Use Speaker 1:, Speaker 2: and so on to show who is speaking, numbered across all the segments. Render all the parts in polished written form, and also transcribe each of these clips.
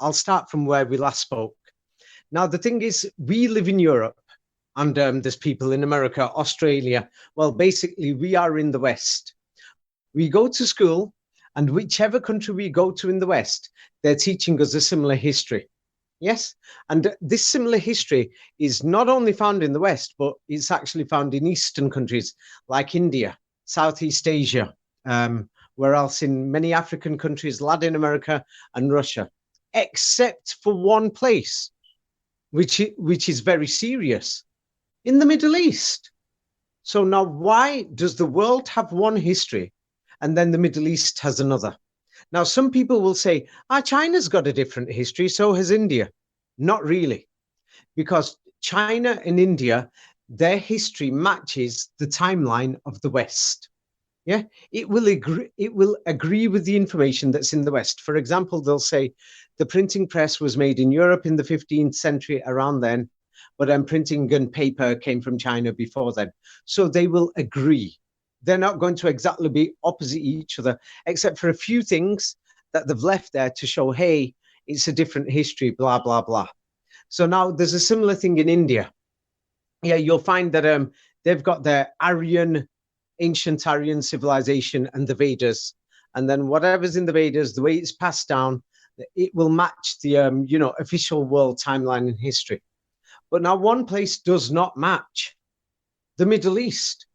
Speaker 1: I'll start from where we last spoke. Now, the thing is, we live in Europe, and there's people in America, Australia. Well, basically, we are in the West. We go to school, and whichever country we go to in the West, they're teaching us a similar history. Yes. And this similar history is not only found in the West, but it's actually found in Eastern countries like India, Southeast Asia, where else in many African countries, Latin America and Russia, except for one place, which is very serious, in the Middle East. So now, why does the world have one history and then the Middle East has another? Now, some people will say, China's got a different history, so has India. Not really, because China and India, their history matches the timeline of the West. Yeah, it will agree with the information that's in the West. For example, they'll say the printing press was made in Europe in the 15th century, around then, but then printing and paper came from China before then. So they will agree. They're not going to exactly be opposite each other, except for a few things that they've left there to show, hey, it's a different history, blah, blah, blah. So now there's a similar thing in India. Yeah, you'll find that they've got their ancient Aryan civilization and the Vedas. And then whatever's in the Vedas, the way it's passed down, it will match the, official world timeline in history. But now one place does not match: the Middle East.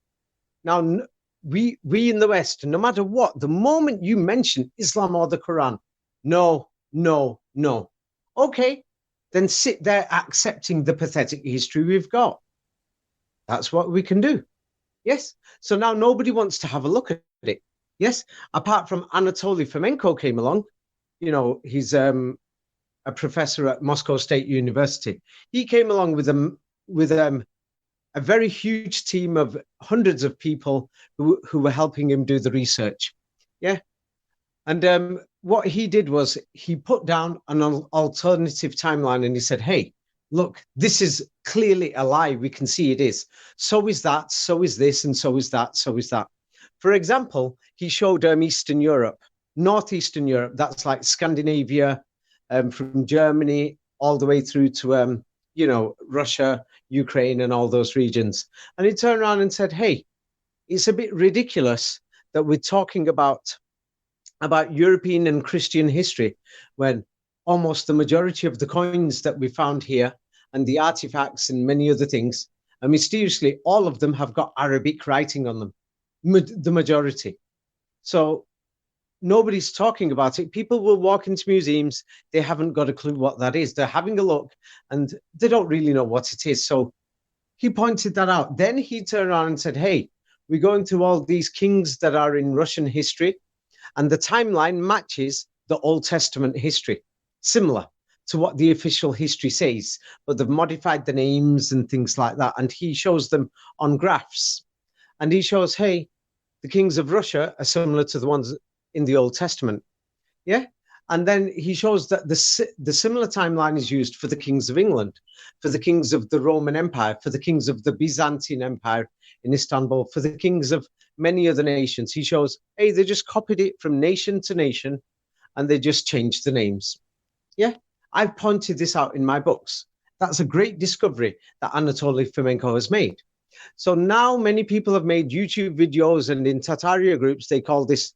Speaker 1: Now, we in the West, no matter what, the moment you mention Islam or the Quran, no. Okay, then sit there accepting the pathetic history we've got. That's what we can do. Yes. So now nobody wants to have a look at it. Yes. Apart from Anatoly Fomenko came along, he's a professor at Moscow State University. He came along with a very huge team of hundreds of people who were helping him do the research. Yeah. And what he did was he put down an alternative timeline, and he said, hey, look, this is clearly a lie. We can see it is. So is that, so is this, and so is that, so is that. For example, he showed Eastern Europe, Northeastern Europe, that's like Scandinavia, from Germany all the way through to, Russia, Ukraine, and all those regions. And he turned around and said, hey, it's a bit ridiculous that we're talking about European and Christian history when almost the majority of the coins that we found here and the artifacts and many other things, and mysteriously, all of them have got Arabic writing on them, the majority. So nobody's talking about it. People will walk into museums. They haven't got a clue what that is. They're having a look and they don't really know what it is. So he pointed that out. Then he turned around and said, hey, we're going through all these kings that are in Russian history, and the timeline matches the Old Testament history, similar to what the official history says, but they've modified the names and things like that. And he shows them on graphs. And he shows, hey, the kings of Russia are similar to the ones in the Old Testament. Yeah. And then he shows that the similar timeline is used for the kings of England, for the kings of the Roman Empire, for the kings of the Byzantine Empire in Istanbul, for the kings of many other nations. He shows, hey, they just copied it from nation to nation and they just changed the names. Yeah, I've pointed this out in my books. That's a great discovery that Anatoly Fomenko has made. So now many people have made YouTube videos, and in Tataria groups, they call this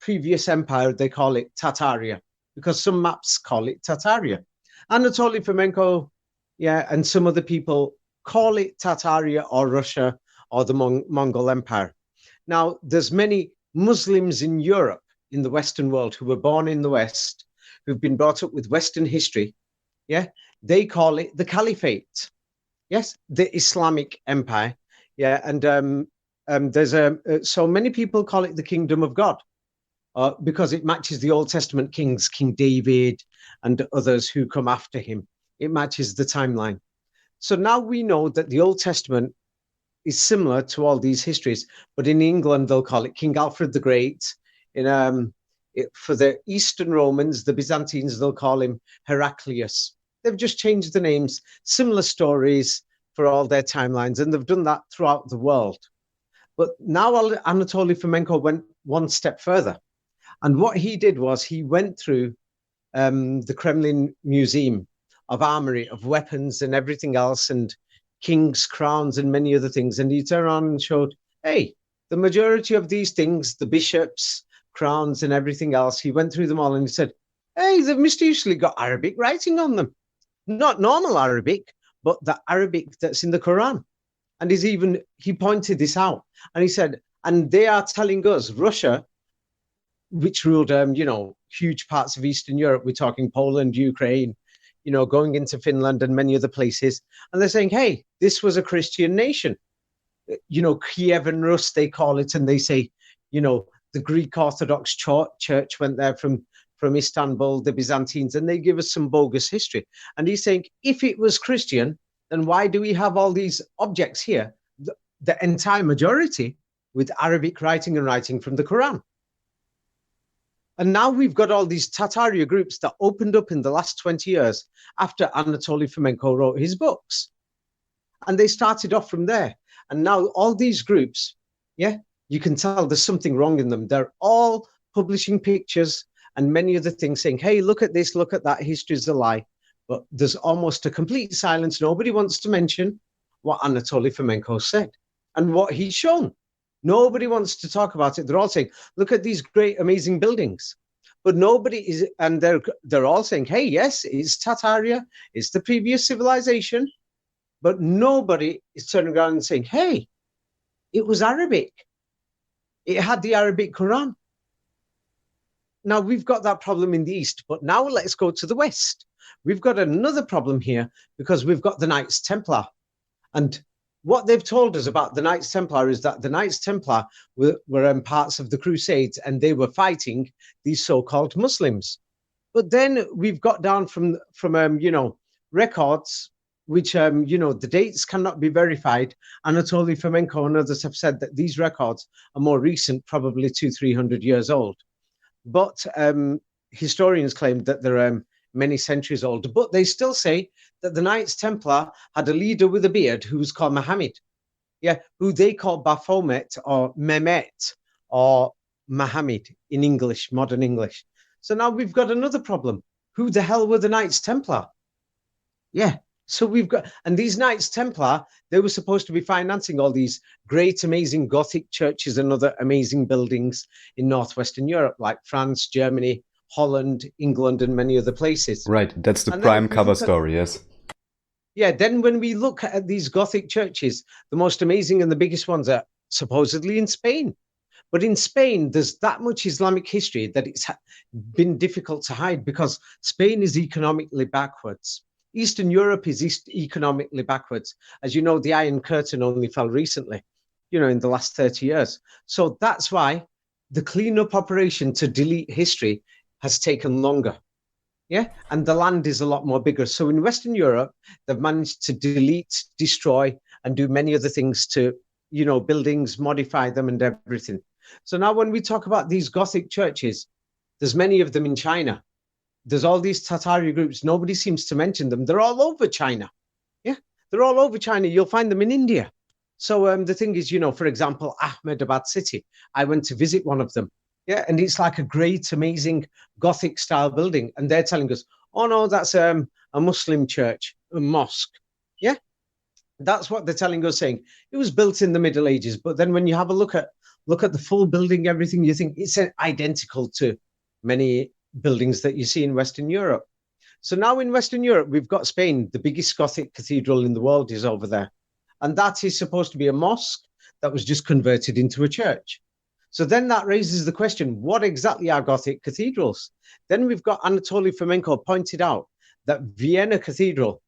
Speaker 1: previous empire, they call it Tataria, because some maps call it Tataria. Anatoly Fomenko, yeah, and some other people call it Tataria or Russia or the Mongol Empire. Now, there's many Muslims in Europe, in the Western world, who were born in the West, who've been brought up with Western history. Yeah, they call it the Caliphate. Yes, the Islamic Empire. Yeah, and there's so many people call it the Kingdom of God, because it matches the Old Testament kings, King David and others who come after him. It matches the timeline. So now we know that the Old Testament is similar to all these histories, but in England, they'll call it King Alfred the Great. For the Eastern Romans, the Byzantines, they'll call him Heraclius. They've just changed the names, similar stories for all their timelines, and they've done that throughout the world. But now Anatoly Fomenko went one step further. And what he did was he went through the Kremlin Museum of armory, of weapons and everything else, and king's crowns and many other things. And he turned around and showed, hey, the majority of these things, the bishops, crowns and everything else, he went through them all and he said, hey, they've mysteriously got Arabic writing on them. Not normal Arabic, but the Arabic that's in the Quran. And he pointed this out. And he said, and they are telling us, Russia, which ruled, huge parts of Eastern Europe, we're talking Poland, Ukraine, going into Finland and many other places. And they're saying, hey, this was a Christian nation. Kiev and Rus, they call it. And they say, the Greek Orthodox Church went there from Istanbul, the Byzantines, and they give us some bogus history. And he's saying, if it was Christian, then why do we have all these objects here, the entire majority, with Arabic writing and writing from the Quran? And now we've got all these Tataria groups that opened up in the last 20 years after Anatoly Fomenko wrote his books. And they started off from there. And now all these groups, you can tell there's something wrong in them. They're all publishing pictures and many other things saying, hey, look at this, look at that, history's a lie. But there's almost a complete silence. Nobody wants to mention what Anatoly Fomenko said and what he's shown. Nobody wants to talk about it. They're all saying, look at these great, amazing buildings. But nobody is, and they're all saying, hey, yes, it's Tataria, it's the previous civilization. But nobody is turning around and saying, hey, it was Arabic. It had the Arabic Quran. Now, we've got that problem in the East, but now let's go to the West. We've got another problem here because we've got the Knights Templar. And what they've told us about the Knights Templar is that the Knights Templar were parts of the Crusades and they were fighting these so-called Muslims. But then we've got down from records, which, the dates cannot be verified. Anatoly Fomenko and others have said that these records are more recent, probably 200-300 years old. But historians claim that they're many centuries old. But they still say that the Knights Templar had a leader with a beard who was called Muhammad, who they call Baphomet or Mehmet or Muhammad in English, modern English. So now we've got another problem. Who the hell were the Knights Templar? So we've got, and these Knights Templar, they were supposed to be financing all these great, amazing Gothic churches and other amazing buildings in Northwestern Europe, like France, Germany, Holland, England, and many other places.
Speaker 2: Right, that's the prime cover story, yes.
Speaker 1: Yeah, then when we look at these Gothic churches, the most amazing and the biggest ones are supposedly in Spain. But in Spain, there's that much Islamic history that it's been difficult to hide because Spain is economically backwards. Eastern Europe is economically backwards. As you know, the Iron Curtain only fell recently, in the last 30 years. So that's why the cleanup operation to delete history has taken longer. And the land is a lot more bigger. So in Western Europe, they've managed to delete, destroy, and do many other things to, buildings, modify them and everything. So now when we talk about these Gothic churches, there's many of them in China. There's all these Tatari groups. Nobody seems to mention them. They're all over China. They're all over China. You'll find them in India. So the thing is, for example, Ahmedabad city, I went to visit one of them. And it's like a great, amazing Gothic style building. And they're telling us, oh, no, that's a Muslim church, a mosque. That's what they're telling us, saying it was built in the Middle Ages. But then when you have a look at the full building, everything, you think it's identical to many buildings that you see in Western Europe. So now in Western Europe, we've got Spain. The biggest Gothic cathedral in the world is over there. And that is supposed to be a mosque that was just converted into a church. So then that raises the question, what exactly are Gothic cathedrals? Then we've got Anatoly Fomenko pointed out that Vienna Cathedral,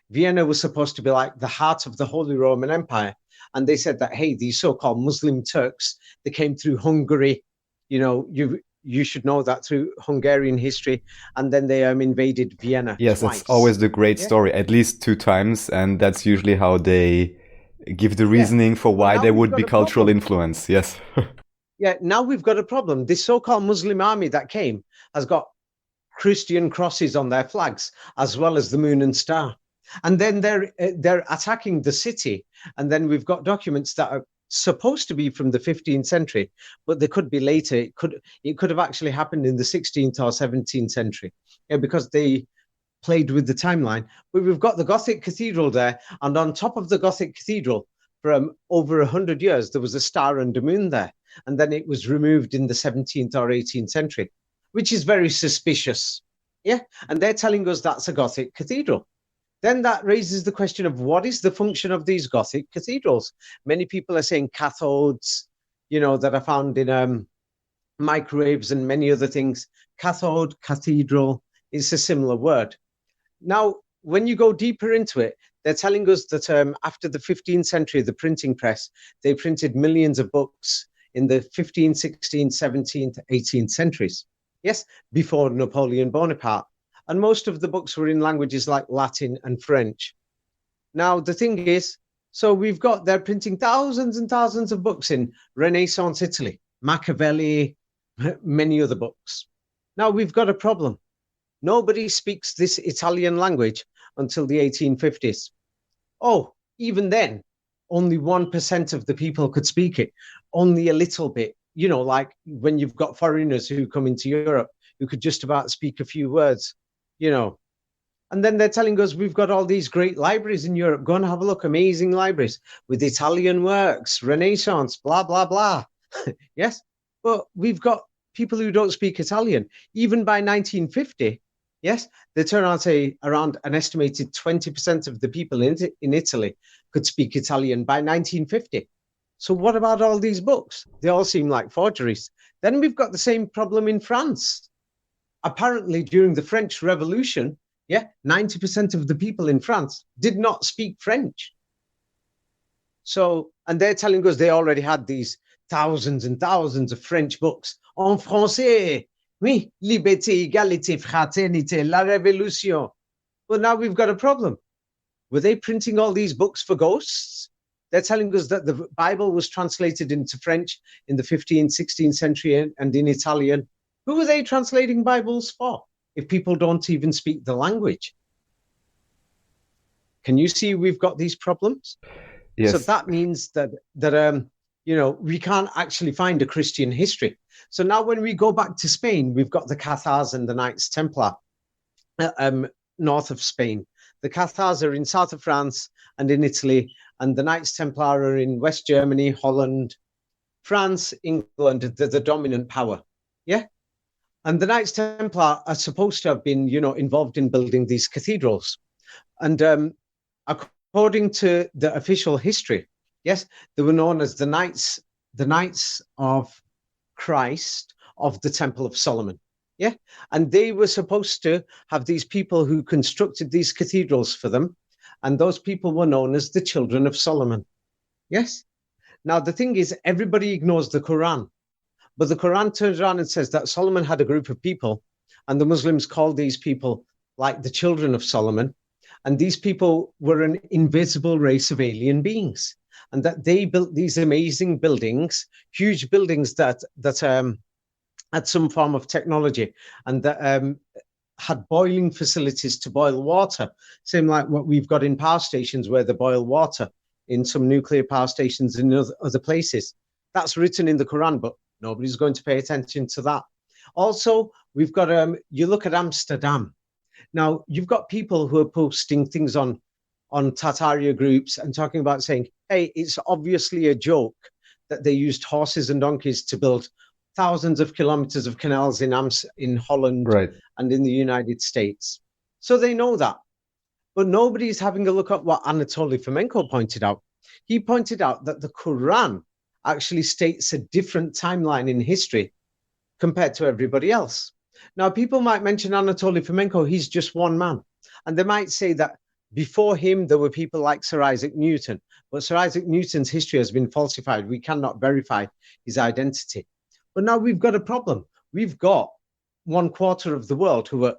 Speaker 1: Vienna was supposed to be like the heart of the Holy Roman Empire. And they said that, hey, these so-called Muslim Turks, they came through Hungary, you should know that through Hungarian history, and then they invaded Vienna.
Speaker 2: Yes, twice. It's always the great story, at least 2 times, and that's usually how they give the reasoning for why there would be cultural influence. Yes.
Speaker 1: Now we've got a problem. This so-called Muslim army that came has got Christian crosses on their flags, as well as the moon and star. And then they're attacking the city. And then we've got documents that are supposed to be from the 15th century, but they could be later. It could have actually happened in the 16th or 17th century, because they played with the timeline. But we've got the Gothic cathedral there, and on top of the Gothic cathedral, for over 100 years, there was a star and a moon there, and then it was removed in the 17th or 18th century, which is very suspicious. Yeah, and they're telling us that's a Gothic cathedral. Then that raises the question of what is the function of these Gothic cathedrals? Many people are saying cathodes, that are found in microwaves and many other things. Cathode, cathedral, is a similar word. Now, when you go deeper into it, they're telling us that after the 15th century, the printing press, they printed millions of books in the 15th, 16th, 17th, 18th centuries. Yes, before Napoleon Bonaparte. And most of the books were in languages like Latin and French. Now, the thing is, so they're printing thousands and thousands of books in Renaissance Italy, Machiavelli, many other books. Now, we've got a problem. Nobody speaks this Italian language until the 1850s. Oh, even then, only 1% of the people could speak it, only a little bit. Like when you've got foreigners who come into Europe who could just about speak a few words, And then they're telling us we've got all these great libraries in Europe. Go and have a look, amazing libraries with Italian works, Renaissance, blah, blah, blah. Yes, but we've got people who don't speak Italian. Even by 1950, yes, they turn around and say around an estimated 20% of the people in Italy could speak Italian by 1950. So what about all these books? They all seem like forgeries. Then we've got the same problem in France. Apparently, during the French Revolution, 90% of the people in France did not speak French. So, and they're telling us they already had these thousands and thousands of French books. En français, oui, liberté, égalité, fraternité, la révolution. Well, now we've got a problem. Were they printing all these books for ghosts? They're telling us that the Bible was translated into French in the 15th, 16th century and in Italian. Who are they translating Bibles for if people don't even speak the language? Can you see we've got these problems?
Speaker 2: Yes.
Speaker 1: So that means that we can't actually find a Christian history. So now when we go back to Spain, we've got the Cathars and the Knights Templar north of Spain. The Cathars are in south of France and in Italy, and the Knights Templar are in West Germany, Holland, France, England. They're the dominant power. Yeah. And the Knights Templar are supposed to have been, involved in building these cathedrals. And according to the official history, yes, they were known as the Knights of Christ of the Temple of Solomon. Yeah. And they were supposed to have these people who constructed these cathedrals for them. And those people were known as the children of Solomon. Yes. Now, the thing is, everybody ignores the Quran. But the Quran turns around and says that Solomon had a group of people, and the Muslims called these people like the children of Solomon. And these people were an invisible race of alien beings, and that they built these amazing buildings, huge buildings that had some form of technology, and that had boiling facilities to boil water, same like what we've got in power stations where they boil water in some nuclear power stations in other places. That's written in the Quran, but nobody's going to pay attention to that. Also, we've got, you look at Amsterdam. Now, you've got people who are posting things on Tartaria groups and talking about saying, hey, it's obviously a joke that they used horses and donkeys to build thousands of kilometers of canals in Holland, right, and in the United States. So they know that. But nobody's having a look at what Anatoly Fomenko pointed out. He pointed out that the Quran actually states a different timeline in history compared to everybody else. Now, people might mention Anatoly Fomenko, he's just one man. And they might say that before him, there were people like Sir Isaac Newton. But Sir Isaac Newton's history has been falsified. We cannot verify his identity. But now we've got a problem. We've got 1/4 of the world who are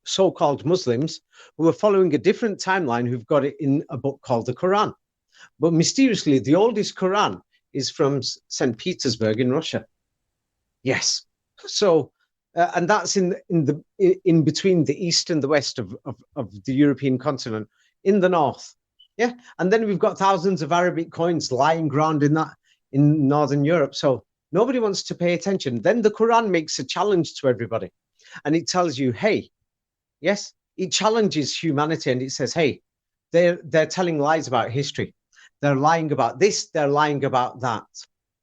Speaker 1: so-called Muslims who are following a different timeline, who've got it in a book called the Quran. But mysteriously, the oldest Quran is from St. Petersburg in Russia. Yes. So, and that's in between the east and the west of the European continent, in the north. Yeah. And then we've got thousands of Arabic coins lying around in Northern Europe. So nobody wants to pay attention. Then the Quran makes a challenge to everybody. And it tells you, hey, yes, it challenges humanity. And it says, hey, they're telling lies about history. They're lying about this. They're lying about that.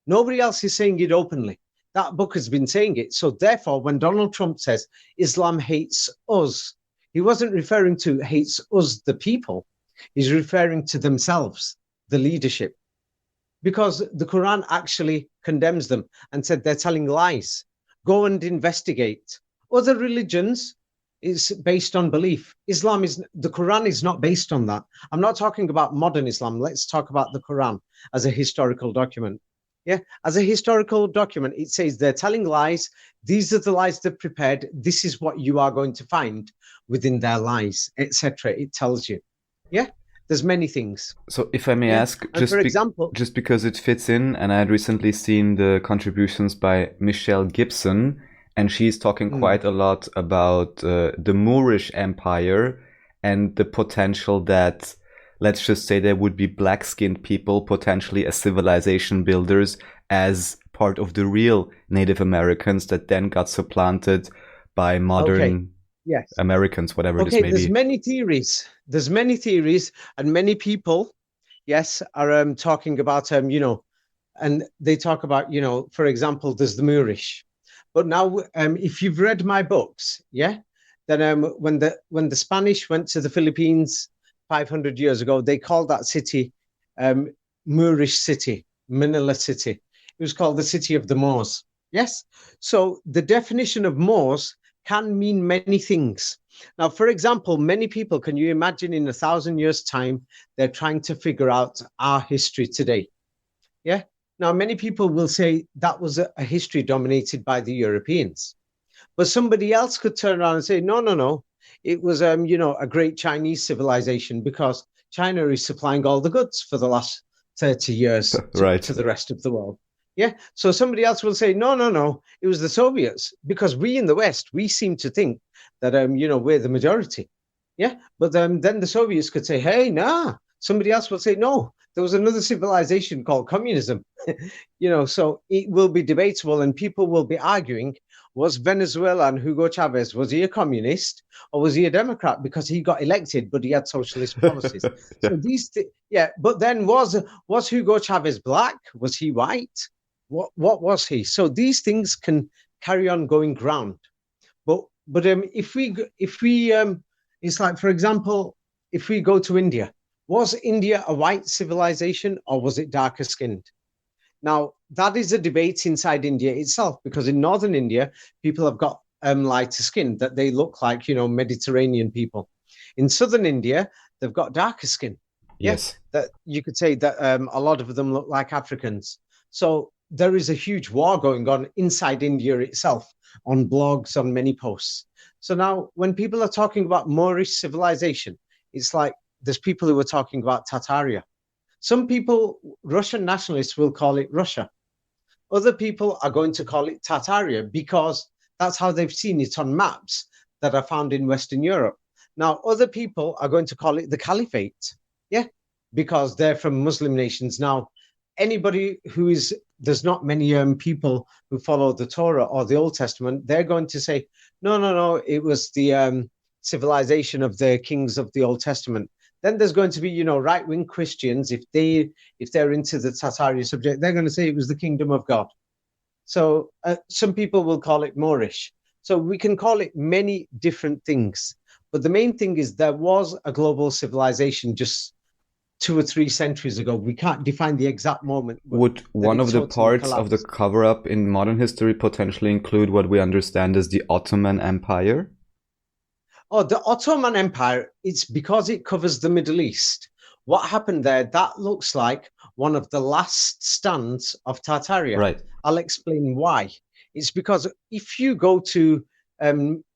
Speaker 1: Nobody else is saying it openly. That book has been saying it. So therefore, when Donald Trump says Islam hates us, he wasn't referring to hates us, the people. He's referring to themselves, the leadership, because the Quran actually condemns them and said they're telling lies. Go and investigate. Other religions is based on belief. The Quran is not based on that. I'm not talking about modern Islam. Let's talk about the Quran as a historical document. Yeah, as a historical document, it says they're telling lies. These are the lies they've prepared. This is what you are going to find within their lies, etc. It tells you. Yeah, there's many things.
Speaker 2: So if I may ask,
Speaker 1: for example,
Speaker 2: just because it fits in, and I had recently seen the contributions by Michelle Gibson, and she's talking quite a lot about the Moorish Empire and the potential that, let's just say, there would be black-skinned people potentially as civilization builders as part of the real Native Americans that then got supplanted by modern Americans, whatever this may be.
Speaker 1: There's many theories. There's many theories, and many people, are talking about, and they talk about, for example, there's the Moorish. But now, if you've read my books, then when the Spanish went to the Philippines 500 years ago, they called that city Moorish city, Manila city. It was called the city of the Moors. Yes. So the definition of Moors can mean many things. Now, for example, many people, can you imagine in 1,000 years' time, they're trying to figure out our history today? Yeah. Now, many people will say that was a history dominated by the Europeans. But somebody else could turn around and say, no. It was, a great Chinese civilization because China is supplying all the goods for the last 30 years to the rest of the world. Yeah. So somebody else will say, no. It was the Soviets, because we in the West, we seem to think that, we're the majority. Yeah. But then the Soviets could say, hey, nah. Somebody else will say, no, there was another civilization called communism. So it will be debatable, and people will be arguing, was Venezuela and Hugo Chavez, was he a communist or was he a Democrat? Because he got elected, but he had socialist policies. So but then was Hugo Chavez black? Was he white? What was he? So these things can carry on going round. But if we it's like, for example, if we go to India, was India a white civilization or was it darker skinned? Now, that is a debate inside India itself, because in northern India, people have got lighter skin, that they look like, Mediterranean people. In southern India, they've got darker skin.
Speaker 2: Yes.
Speaker 1: That you could say that a lot of them look like Africans. So there is a huge war going on inside India itself, on blogs, on many posts. So now when people are talking about Moorish civilization, it's like there's people who are talking about Tartaria. Some people, Russian nationalists, will call it Russia. Other people are going to call it Tartaria because that's how they've seen it on maps that are found in Western Europe. Now, other people are going to call it the Caliphate, because they're from Muslim nations. Now, anybody there's not many people who follow the Torah or the Old Testament, they're going to say, no, it was the civilization of the kings of the Old Testament. Then there's going to be, right-wing Christians, if they're into the Tartarian subject, they're going to say it was the kingdom of God. So some people will call it Moorish. So we can call it many different things. But the main thing is there was a global civilization just 2 or 3 centuries ago. We can't define the exact moment.
Speaker 2: Would one of the parts of the cover-up in modern history potentially include what we understand as the Ottoman Empire?
Speaker 1: Oh, the Ottoman Empire, it's because it covers the Middle East. What happened there, that looks like one of the last stands of Tartaria.
Speaker 2: Right.
Speaker 1: I'll explain why. It's because if you go to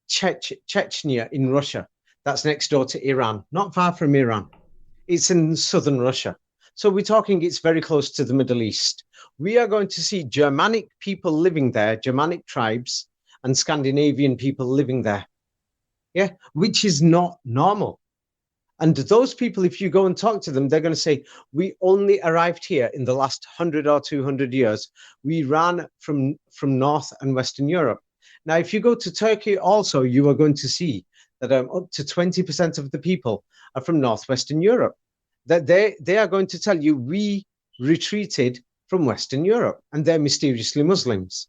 Speaker 1: Chechnya in Russia, that's next door to Iran, not far from Iran. It's in southern Russia. So we're talking it's very close to the Middle East. We are going to see Germanic people living there, Germanic tribes, and Scandinavian people living there. Yeah, which is not normal. And those people, if you go and talk to them, they're going to say, we only arrived here in the last 100 or 200 years. We ran from North and Western Europe. Now, if you go to Turkey also, you are going to see that up to 20% of the people are from Northwestern Europe. That they are going to tell you, we retreated from Western Europe, and they're mysteriously Muslims.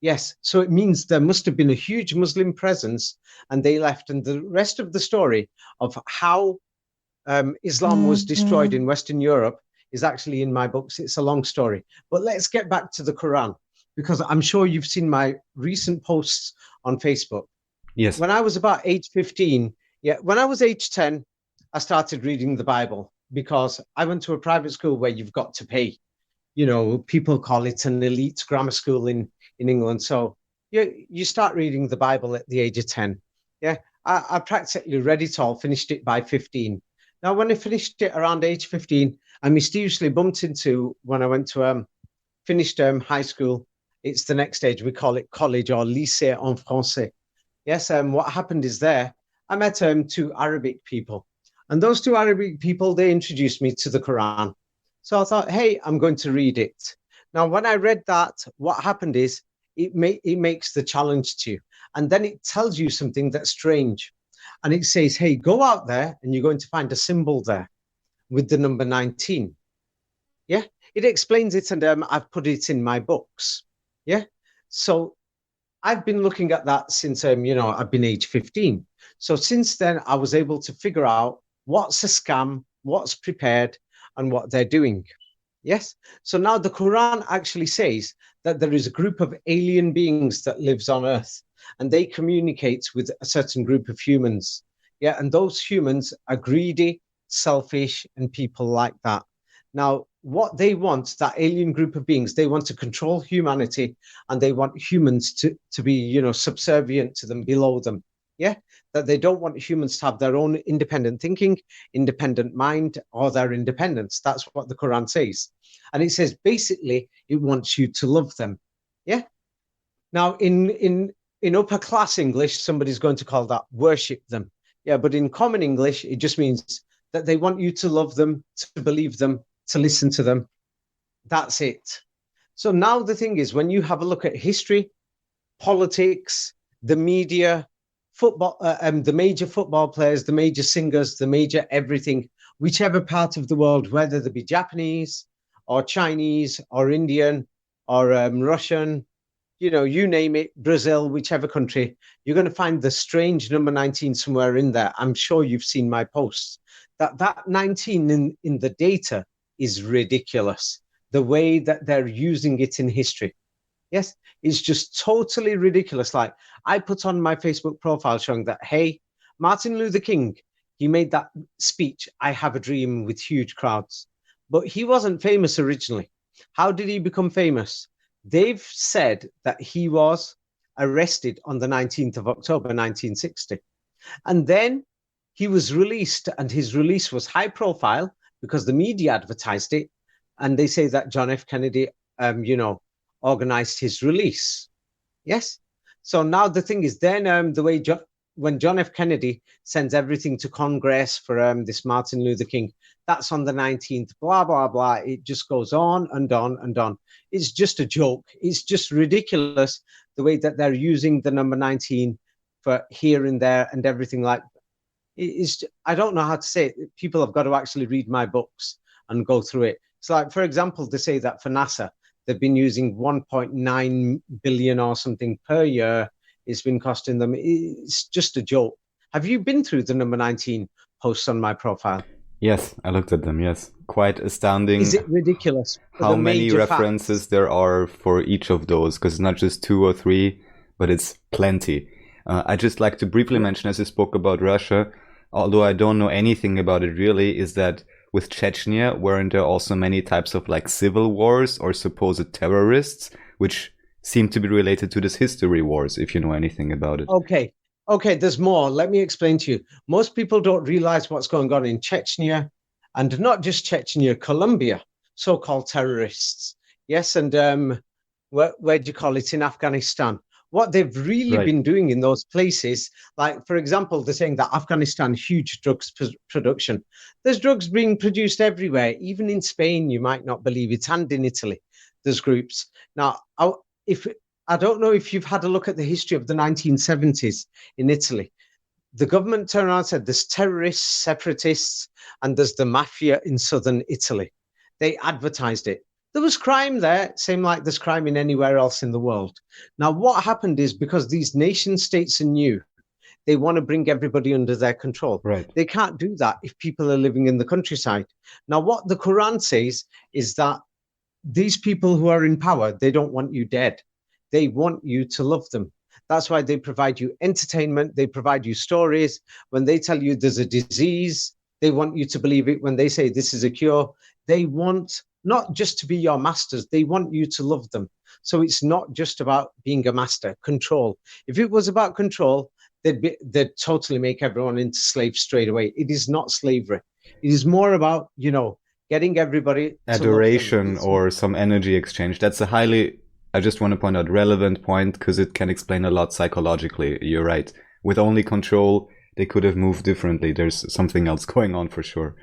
Speaker 1: Yes, so it means there must have been a huge Muslim presence, and they left. And the rest of the story of how Islam was destroyed in Western Europe is actually in my books. It's a long story. But let's get back to the Quran, because I'm sure you've seen my recent posts on Facebook.
Speaker 2: Yes.
Speaker 1: When I was about age 15, when I was age 10, I started reading the Bible, because I went to a private school where you've got to pay. You know, people call it an elite grammar school in England. So you start reading the Bible at the age of 10. Yeah, I practically read it all, finished it by 15. Now, when I finished it around age 15, I mysteriously bumped into, when I went to finished high school, it's the next stage, we call it college, or lycée en français. Yes, what happened is there, I met 2 Arabic people. And those 2 Arabic people, they introduced me to the Quran. So I thought, hey, I'm going to read it. Now, when I read that, what happened is it makes the challenge to you. And then it tells you something that's strange. And it says, hey, go out there and you're going to find a symbol there with the number 19. Yeah, it explains it, and I've put it in my books. Yeah, so I've been looking at that since, I've been age 15. So since then, I was able to figure out what's a scam, what's prepared, and what they're doing. Yes. So now the Quran actually says that there is a group of alien beings that lives on Earth, and they communicate with a certain group of humans. Yeah. And those humans are greedy, selfish, and people like that. Now, what they want, that alien group of beings, they want to control humanity, and they want humans to be, subservient to them, below them. Yeah, that they don't want humans to have their own independent thinking, independent mind, or their independence. That's what the Quran says. And it says, basically, it wants you to love them. Yeah. Now, in upper class English, somebody's going to call that worship them. Yeah, but in common English, it just means that they want you to love them, to believe them, to listen to them. That's it. So now the thing is, when you have a look at history, politics, the media, football, the major football players, the major singers, the major everything, whichever part of the world, whether they be Japanese or Chinese or Indian or Russian, you name it, Brazil, whichever country, you're going to find the strange number 19 somewhere in there. I'm sure you've seen my posts. That 19 in the data is ridiculous. The way that they're using it in history. Yes, it's just totally ridiculous. Like, I put on my Facebook profile showing that, hey, Martin Luther King, he made that speech, I have a dream, with huge crowds. But he wasn't famous originally. How did he become famous? They've said that he was arrested on the 19th of October, 1960. And then he was released, and his release was high profile because the media advertised it. And they say that John F. Kennedy, organized his release. Yes. So now the thing is, then the way when John F. Kennedy sends everything to Congress for this Martin Luther King, that's on the 19th, blah, blah, blah. It just goes on and on and on. It's just a joke. It's just ridiculous the way that they're using the number 19 for here and there and everything like that. I don't know how to say it. People have got to actually read my books and go through it. So, like, for example, they say that for NASA, they've been using 1.9 billion or something per year. It's been costing them. It's just a joke. Have you been through the number 19 posts on my profile?
Speaker 2: Yes, I looked at them, yes. Quite astounding.
Speaker 1: Is it ridiculous?
Speaker 2: How many references there are for each of those, because it's not just 2 or 3, but it's plenty. I'd just like to briefly mention, as you spoke about Russia, although I don't know anything about it really, is that with Chechnya, weren't there also many types of like civil wars or supposed terrorists, which seem to be related to this history wars, if you know anything about it?
Speaker 1: Okay, there's more. Let me explain to you. Most people don't realize what's going on in Chechnya, and not just Chechnya, Colombia, so-called terrorists. Yes, and where do you call it, in Afghanistan? What they've really
Speaker 2: Right.
Speaker 1: been doing in those places, like, for example, they're saying that Afghanistan, huge drugs production. There's drugs being produced everywhere, even in Spain, you might not believe it, and in Italy, there's groups. Now, I don't know if you've had a look at the history of the 1970s in Italy. The government turned around and said there's terrorists, separatists, and there's the mafia in southern Italy. They advertised it. There was crime there, same like there's crime in anywhere else in the world. Now, what happened is because these nation states are new, they want to bring everybody under their control.
Speaker 2: Right.
Speaker 1: They can't do that if people are living in the countryside. Now, what the Quran says is that these people who are in power, they don't want you dead. They want you to love them. That's why they provide you entertainment. They provide you stories. When they tell you there's a disease, they want you to believe it. When they say this is a cure, they want not just to be your masters, they want you to love them. So it's not just about being a master, control. If it was about control, they'd totally make everyone into slaves straight away. It is not slavery. It is more about, getting everybody to
Speaker 2: Adoration or some energy exchange. That's a highly, I just want to point out, relevant point because it can explain a lot psychologically. You're right. With only control, they could have moved differently. There's something else going on for sure.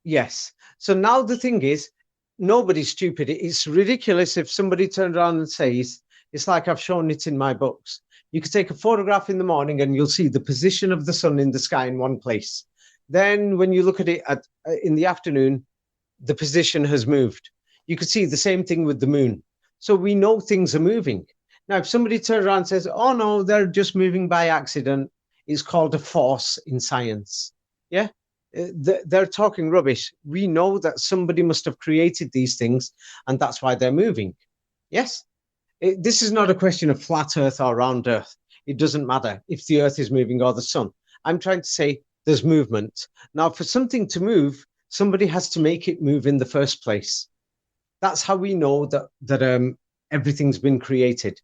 Speaker 1: Yes. So now the thing is, nobody's stupid. It's ridiculous if somebody turned around and says, it's like I've shown it in my books. You could take a photograph in the morning and you'll see the position of the sun in the sky in one place. Then when you look at it in the afternoon, the position has moved. You could see the same thing with the moon. So we know things are moving. Now, if somebody turns around and says, oh, no, they're just moving by accident, it's called a force in science. Yeah, they're talking rubbish. We know that somebody must have created these things, and that's why they're moving. Yes, this is not a question of flat Earth or round Earth. It doesn't matter if the Earth is moving or the sun. I'm trying to say there's movement. Now, for something to move, somebody has to make it move in the first place. That's how we know that everything's been created.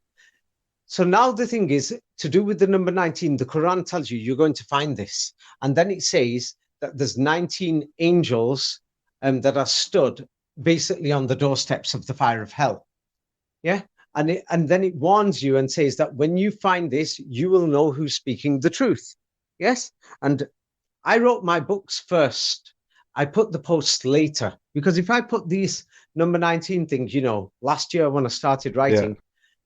Speaker 1: So now the thing is, to do with the number 19, the Quran tells you you're going to find this. And then it says that there's 19 angels that are stood basically on the doorsteps of the fire of hell. Yeah. And then it warns you and says that when you find this, you will know who's speaking the truth. Yes. And I wrote my books first. I put the posts later, because if I put these number 19 things, last year when I started writing,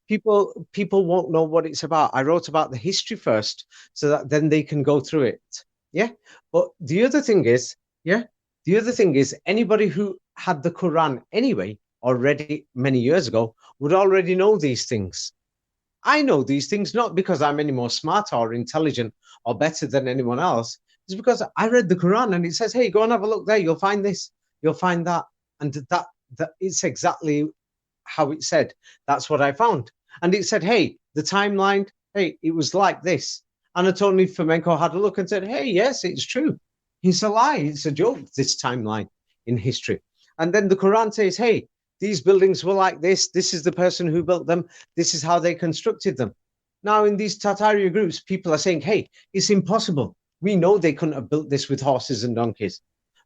Speaker 1: people won't know what it's about. I wrote about the history first so that then they can go through it. Yeah. But the other thing is, anybody who had the Quran anyway, already many years ago, would already know these things. I know these things not because I'm any more smart or intelligent or better than anyone else. It's because I read the Quran and it says, hey, go and have a look there. You'll find this, you'll find that. And that it's exactly how it said. That's what I found. And it said, hey, the timeline, hey, it was like this. Anatoly Fomenko had a look and said, hey, yes, it's true. It's a lie. It's a joke, this timeline in history. And then the Quran says, hey, these buildings were like this. This is the person who built them. This is how they constructed them. Now, in these Tartaria groups, people are saying, hey, it's impossible. We know they couldn't have built this with horses and donkeys.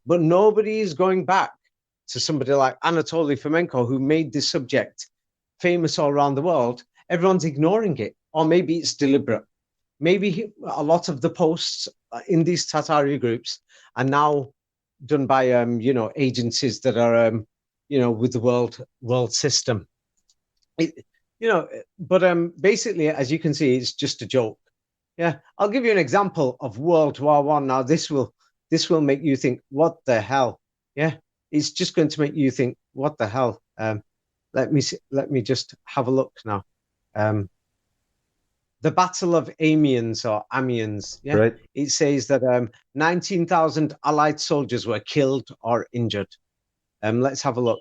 Speaker 1: But nobody is going back to somebody like Anatoly Fomenko, who made this subject famous all around the world. Everyone's ignoring it. Or maybe it's deliberate. Maybe a lot of the posts in these Tartaria groups are now done by, agencies that are, with the world system. Basically, as you can see, it's just a joke. Yeah, I'll give you an example of World War I. Now, this will make you think, what the hell? Yeah, it's just going to make you think, what the hell? Let me just have a look now. The Battle of Amiens or Amiens. Yeah,
Speaker 2: right.
Speaker 1: It says that 19,000 Allied soldiers were killed or injured. Let's have a look.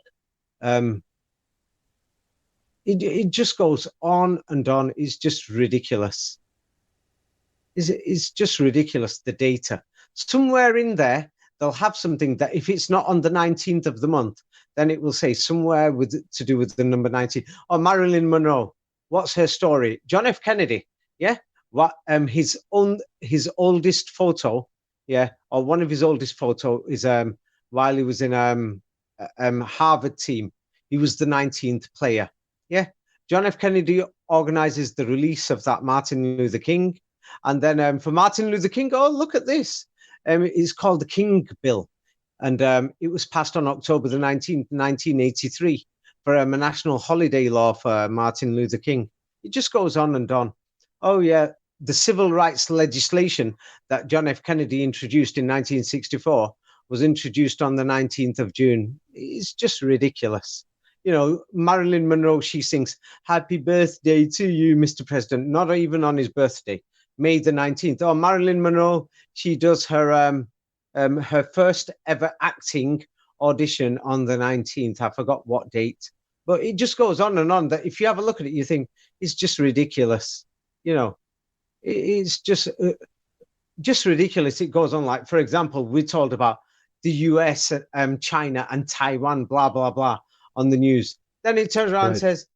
Speaker 1: It just goes on and on. It's just ridiculous. It's just ridiculous, the data. Somewhere in there, they'll have something that if it's not on the 19th of the month, then it will say somewhere to do with the number 19. Or Marilyn Monroe. What's her story? John F. Kennedy. Yeah. What his oldest photo, yeah, or one of his oldest photo is while he was in Harvard team. He was the 19th player. Yeah. John F. Kennedy organizes the release of that Martin Luther King. And then for Martin Luther King, oh, look at this. It's called the King Bill. And it was passed on October the 19th, 1983, for a national holiday law for Martin Luther King. It just goes on and on. Oh, yeah, the civil rights legislation that John F. Kennedy introduced in 1964 was introduced on the 19th of June. It's just ridiculous. You know, Marilyn Monroe, she sings, "Happy birthday to you, Mr. President," not even on his birthday, May the 19th. Oh, Marilyn Monroe, she does her first ever acting audition on the 19th. I forgot what date, but it just goes on and on. That if you have a look at it, you think it's just ridiculous. You know, it's just ridiculous. It goes on. Like, for example, we're told about the US, China, and Taiwan, blah, blah, blah, on the news. Then it turns around and says,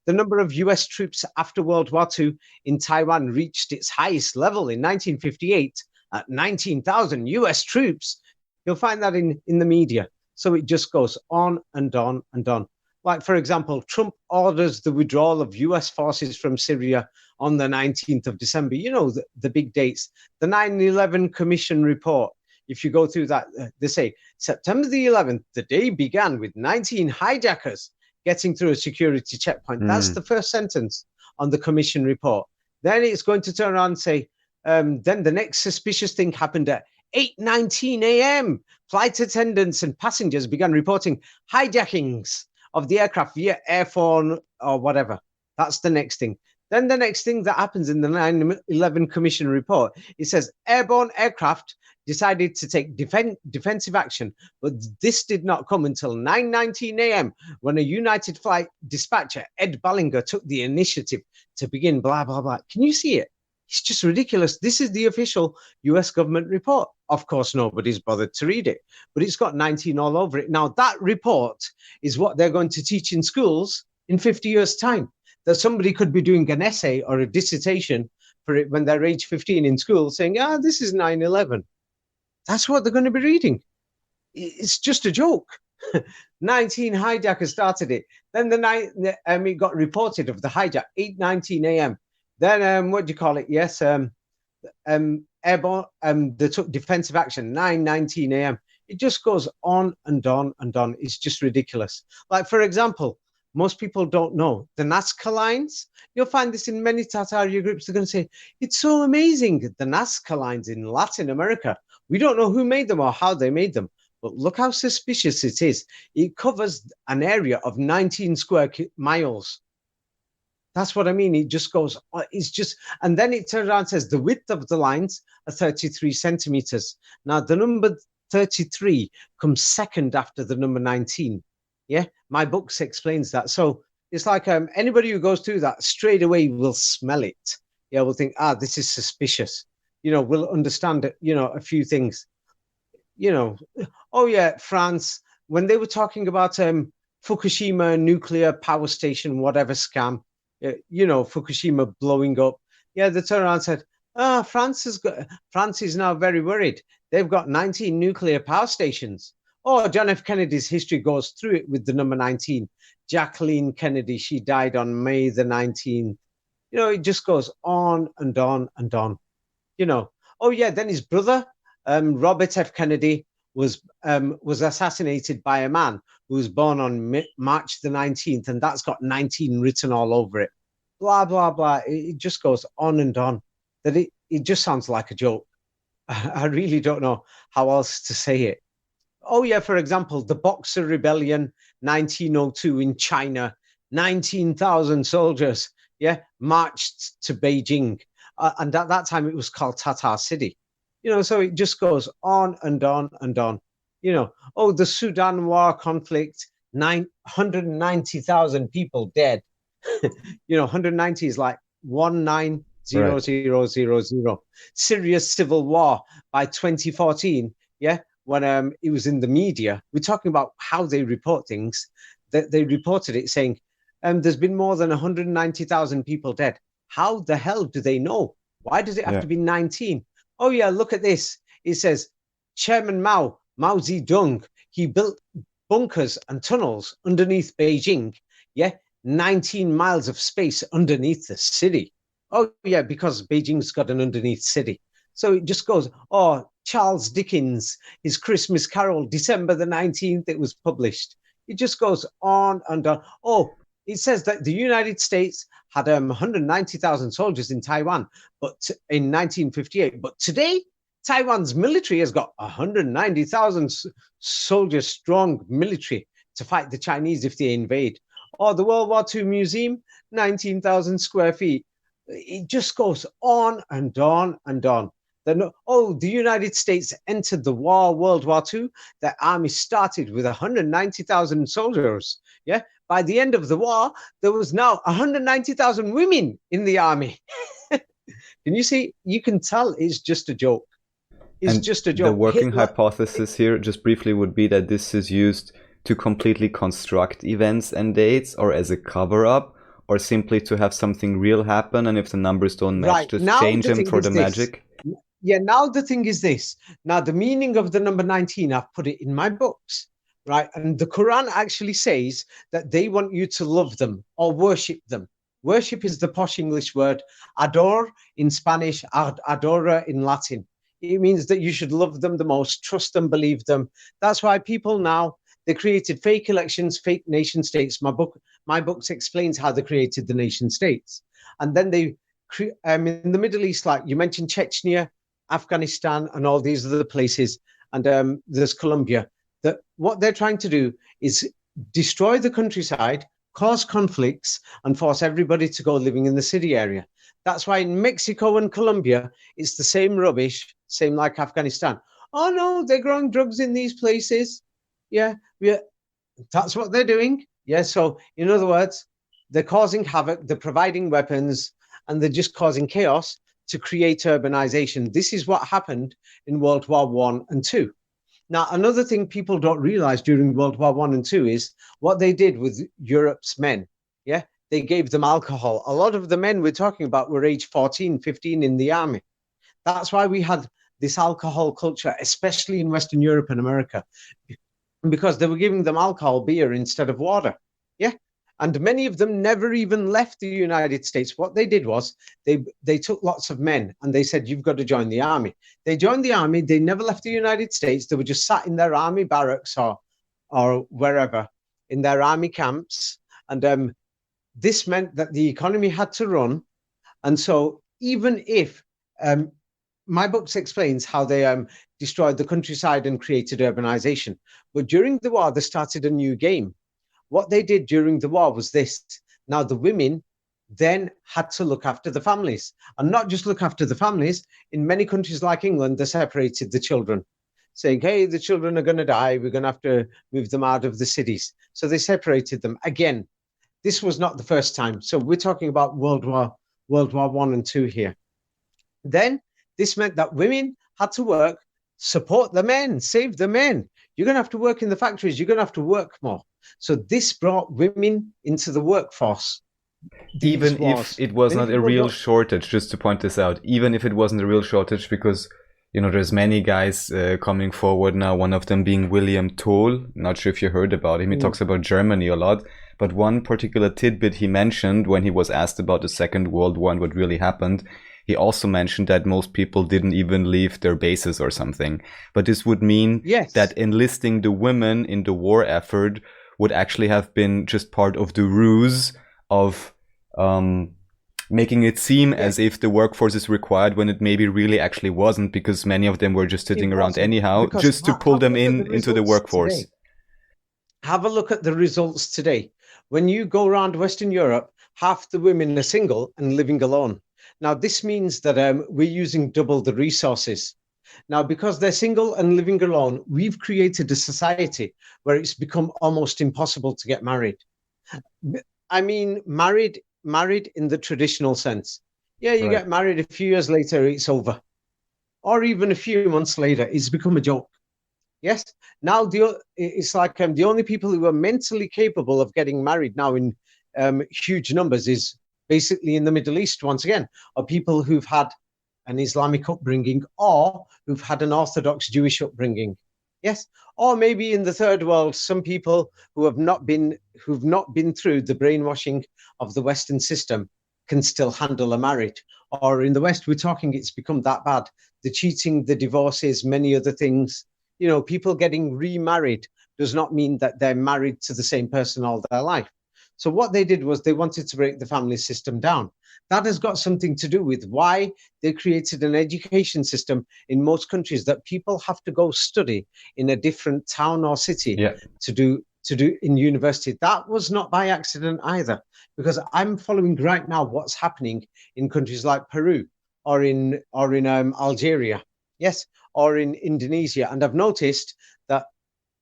Speaker 1: the number of US troops after World War II in Taiwan reached its highest level in 1958 at 19,000 US troops. You'll find that in the media. So it just goes on and on and on. Like, for example, Trump orders the withdrawal of US forces from Syria on the 19th of December. You know, the big dates. The 9/11 Commission report, if you go through that, they say September the 11th, the day began with 19 hijackers getting through a security checkpoint. That's the first sentence on the Commission report. Then it's going to turn around and say, then the next suspicious thing happened at 8:19 a.m. Flight attendants and passengers began reporting hijackings of the aircraft via airphone or whatever. That's the next thing. Then the next thing that happens in the 9/11 Commission report, it says airborne aircraft decided to take defensive action, but this did not come until 9:19 a.m. when a United Flight dispatcher, Ed Ballinger, took the initiative to begin blah, blah, blah. Can you see it? It's just ridiculous. This is the official US government report. Of course, nobody's bothered to read it, but it's got 19 all over it. Now, that report is what they're going to teach in schools in 50 years' time. That somebody could be doing an essay or a dissertation for it when they're age 15 in school saying, this is 9/11. That's what they're going to be reading. It's just a joke. 19 hijackers started it. Then it got reported of the hijack, 8:19 a.m. Then what do you call it? Yes, airborne. They took defensive action, 9:19 a.m. It just goes on and on and on. It's just ridiculous. Like, for example, most people don't know the Nazca lines. You'll find this in many Tataria groups. They're going to say, it's so amazing. The Nazca lines in Latin America. We don't know who made them or how they made them, but look how suspicious it is. It covers an area of 19 square miles. That's what I mean. It just goes, it's just, and then it turns around and says the width of the lines are 33 centimeters. Now, the number 33 comes second after the number 19. Yeah, my book explains that. So it's like anybody who goes through that straight away will smell it. Yeah, will think, this is suspicious. You know, we'll understand it, you know, a few things. You know, oh yeah, France, when they were talking about Fukushima nuclear power station, whatever scam, you know, Fukushima blowing up. Yeah, they turned around and said, France is now very worried. They've got 19 nuclear power stations. Oh, John F. Kennedy's history goes through it with the number 19. Jacqueline Kennedy, she died on May the 19th. You know, it just goes on and on and on. You know, oh yeah, then his brother, Robert F. Kennedy, was assassinated by a man who was born on March the 19th, and that's got 19 written all over it. Blah, blah, blah. It just goes on and on. That it just sounds like a joke. I really don't know how else to say it. Oh yeah, for example, the Boxer Rebellion, 1902 in China, 19,000 soldiers, marched to Beijing. And at that time, it was called Tatar City. You know, so it just goes on and on and on. You know, oh, the Sudan war conflict, 190,000 people dead. You know, 190 is like 190000. Syria's civil war by 2014, when it was in the media. We're talking about how they report things. They reported it saying, there's been more than 190,000 people dead. How the hell do they know? Why does it have to be 19? Oh, yeah, look at this. It says, Chairman Mao Zedong, he built bunkers and tunnels underneath Beijing, 19 miles of space underneath the city. Oh, yeah, because Beijing's got an underneath city. So it just goes, oh, Charles Dickens, his Christmas Carol, December the 19th, it was published. It just goes on and on. Oh, it says that the United States had 190,000 soldiers in Taiwan, but in 1958. But today, Taiwan's military has got 190,000 soldiers strong military to fight the Chinese if they invade. Or the World War II Museum, 19,000 square feet. It just goes on and on and on. The United States entered the war, World War II. The army started with 190,000 soldiers. Yeah. By the end of the war, there was now 190,000 women in the army. Can you see? You can tell it's just a joke. It's just a joke.
Speaker 2: The working hypothesis here, just briefly, would be that this is used to completely construct events and dates, or as a cover-up, or simply to have something real happen, and if the numbers don't match, just change them for the magic.
Speaker 1: Yeah, now the thing is this. Now, the meaning of the number 19, I've put it in my books, right? And the Quran actually says that they want you to love them or worship them. Worship is the posh English word. Adore in Spanish, adora in Latin. It means that you should love them the most, trust them, believe them. That's why people now, they created fake elections, fake nation states. My books explains how they created the nation states. And then they, in the Middle East, like you mentioned Chechnya, Afghanistan, and all these other places, and there's Colombia, that what they're trying to do is destroy the countryside, cause conflicts, and force everybody to go living in the city area. That's why in Mexico and Colombia, it's the same rubbish, same like Afghanistan. Oh no, they're growing drugs in these places. Yeah, that's what they're doing. Yeah, so in other words, they're causing havoc, they're providing weapons, and they're just causing chaos to create urbanization. This is what happened in World War I and II. Now, another thing people don't realize during World War I and II is what they did with Europe's men. Yeah, they gave them alcohol. A lot of the men we're talking about were age 14, 15 in the army. That's why we had this alcohol culture, especially in Western Europe and America, because they were giving them alcohol, beer instead of water. Yeah. And many of them never even left the United States. What they did was they took lots of men and they said, you've got to join the army. They joined the army. They never left the United States. They were just sat in their army barracks or wherever in their army camps. And this meant that the economy had to run. And so even if my books explains how they destroyed the countryside and created urbanization. But during the war, they started a new game. What they did during the war was this. Now, the women then had to look after the families, and not just look after the families. In many countries like England, they separated the children, saying, hey, the children are going to die. We're going to have to move them out of the cities. So they separated them. Again, this was not the first time. So we're talking about World War I and II here. Then this meant that women had to work, support the men, save the men. You're going to have to work in the factories. You're going to have to work more. So this brought women into the workforce.
Speaker 2: Even if it was not a real shortage, just to point this out, even if it wasn't a real shortage, because, you know, there's many guys coming forward now, one of them being William Toll. Not sure if you heard about him. He talks about Germany a lot. But one particular tidbit he mentioned when he was asked about the Second World War and what really happened, he also mentioned that most people didn't even leave their bases or something. But this would mean that enlisting the women in the war effort would actually have been just part of the ruse of making it seem as if the workforce is required when it maybe really actually wasn't, because many of them were just sitting around anyhow, just to pull them into the workforce.
Speaker 1: Today. Have a look at the results today. When you go around Western Europe, half the women are single and living alone. Now, this means that we're using double the resources. Now, because they're single and living alone, we've created a society where it's become almost impossible to get married. I mean, married in the traditional sense. Yeah, you get married a few years later, it's over. Or even a few months later, it's become a joke. Yes. Now, it's like the only people who are mentally capable of getting married now in huge numbers is basically in the Middle East, once again, are people who've had an Islamic upbringing or who've had an Orthodox Jewish upbringing. Yes. Or maybe in the third world, some people who've not been through the brainwashing of the Western system can still handle a marriage. Or in the West, we're talking it's become that bad. The cheating, the divorces, many other things. You know, people getting remarried does not mean that they're married to the same person all their life. So what they did was they wanted to break the family system down. That has got something to do with why they created an education system in most countries that people have to go study in a different town or city to do in university. That was not by accident either, because I'm following right now what's happening in countries like Peru or in Algeria, yes, or in Indonesia, and I've noticed that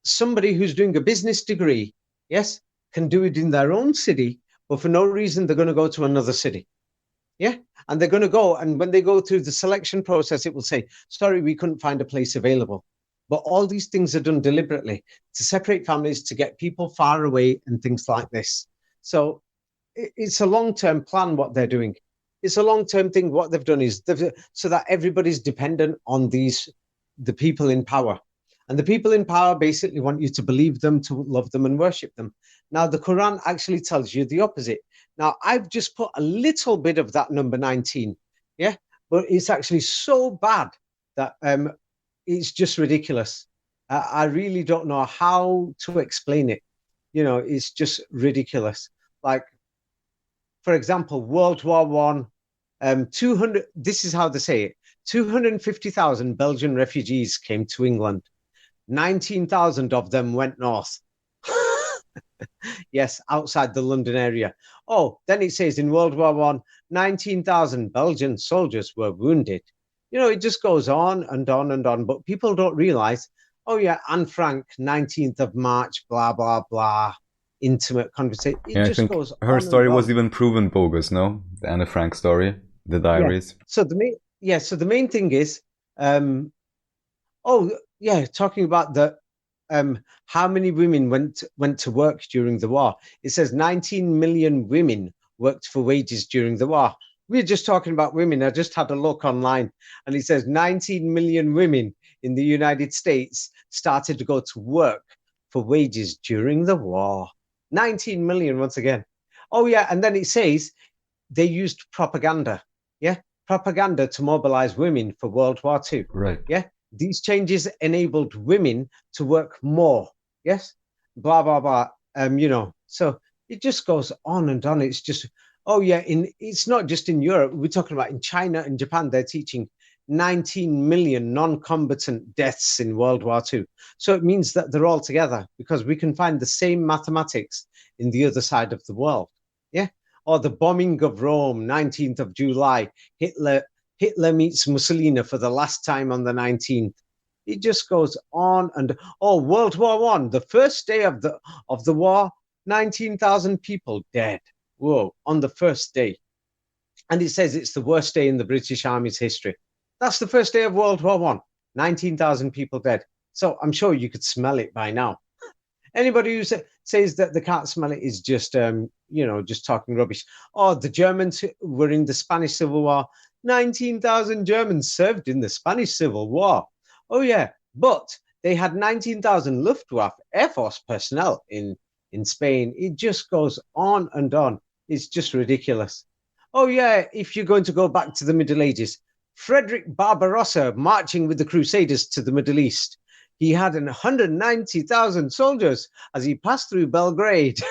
Speaker 1: somebody who's doing a business degree, yes, can do it in their own city, but for no reason they're going to go to another city. Yeah. And they're going to go, and when they go through the selection process, it will say, sorry, we couldn't find a place available. But all these things are done deliberately to separate families, to get people far away and things like this. So it's a long-term plan what they're doing. It's a long-term thing. What they've done is so that everybody's dependent on the people in power. And the people in power basically want you to believe them, to love them and worship them. Now, the Quran actually tells you the opposite. Now, I've just put a little bit of that number 19, yeah? But it's actually so bad that it's just ridiculous. I really don't know how to explain it. You know, it's just ridiculous. Like, for example, World War I, 200, this is how they say it, 250,000 Belgian refugees came to England. 19,000 of them went north. Yes, outside the London area. Oh, then it says in World War I, 19,000 Belgian soldiers were wounded. You know, it just goes on and on and on. But people don't realize, oh, yeah, Anne Frank, 19th of March, blah, blah, blah, intimate conversation. It just goes on.
Speaker 2: Her story was even proven bogus, no? The Anne Frank story, the diaries.
Speaker 1: Yeah. So the main thing is, talking about the how many women went to work during the war. It says 19 million women worked for wages during the war. We're just talking about women. I just had a look online, and it says 19 million women in the United States started to go to work for wages during the war. 19 million once again. Oh, yeah, and then it says they used propaganda, propaganda to mobilize women for World War II.
Speaker 2: Right.
Speaker 1: Yeah. These changes enabled women to work more. Yes. Blah, blah, blah. So it just goes on and on. It's just, it's not just in Europe. We're talking about in China and Japan. They're teaching 19 million non-combatant deaths in World War II. So it means that they're all together, because we can find the same mathematics in the other side of the world. Yeah. Or the bombing of Rome, 19th of July, Hitler meets Mussolini for the last time on the 19th. It just goes on and World War I, the first day of the war, 19,000 people dead. Whoa, on the first day. And it says it's the worst day in the British Army's history. That's the first day of World War I, 19,000 people dead. So I'm sure you could smell it by now. Anybody who says that they can't smell it is just, just talking rubbish. Oh, the Germans were in the Spanish Civil War. 19,000 Germans served in the Spanish Civil War. Oh, yeah. But they had 19,000 Luftwaffe Air Force personnel in Spain. It just goes on and on. It's just ridiculous. Oh, yeah. If you're going to go back to the Middle Ages, Frederick Barbarossa marching with the Crusaders to the Middle East. He had 190,000 soldiers as he passed through Belgrade.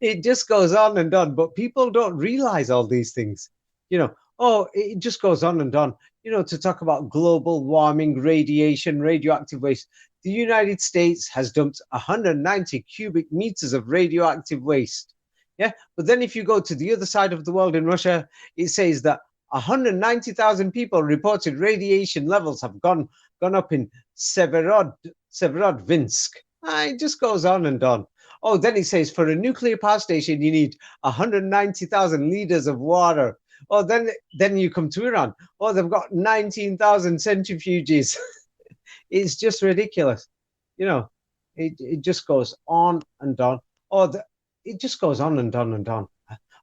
Speaker 1: It just goes on and on. But people don't realize all these things. It just goes on and on, to talk about global warming, radiation, radioactive waste. The United States has dumped 190 cubic meters of radioactive waste. Yeah. But then if you go to the other side of the world in Russia, it says that 190,000 reported radiation levels have gone up in Severodvinsk. It just goes on and on. Oh, then it says for a nuclear power station, you need 190,000 liters of water. Oh, then you come to Iran. Oh, they've got 19,000 centrifuges. It's just ridiculous. It just goes on and on. It just goes on and on and on.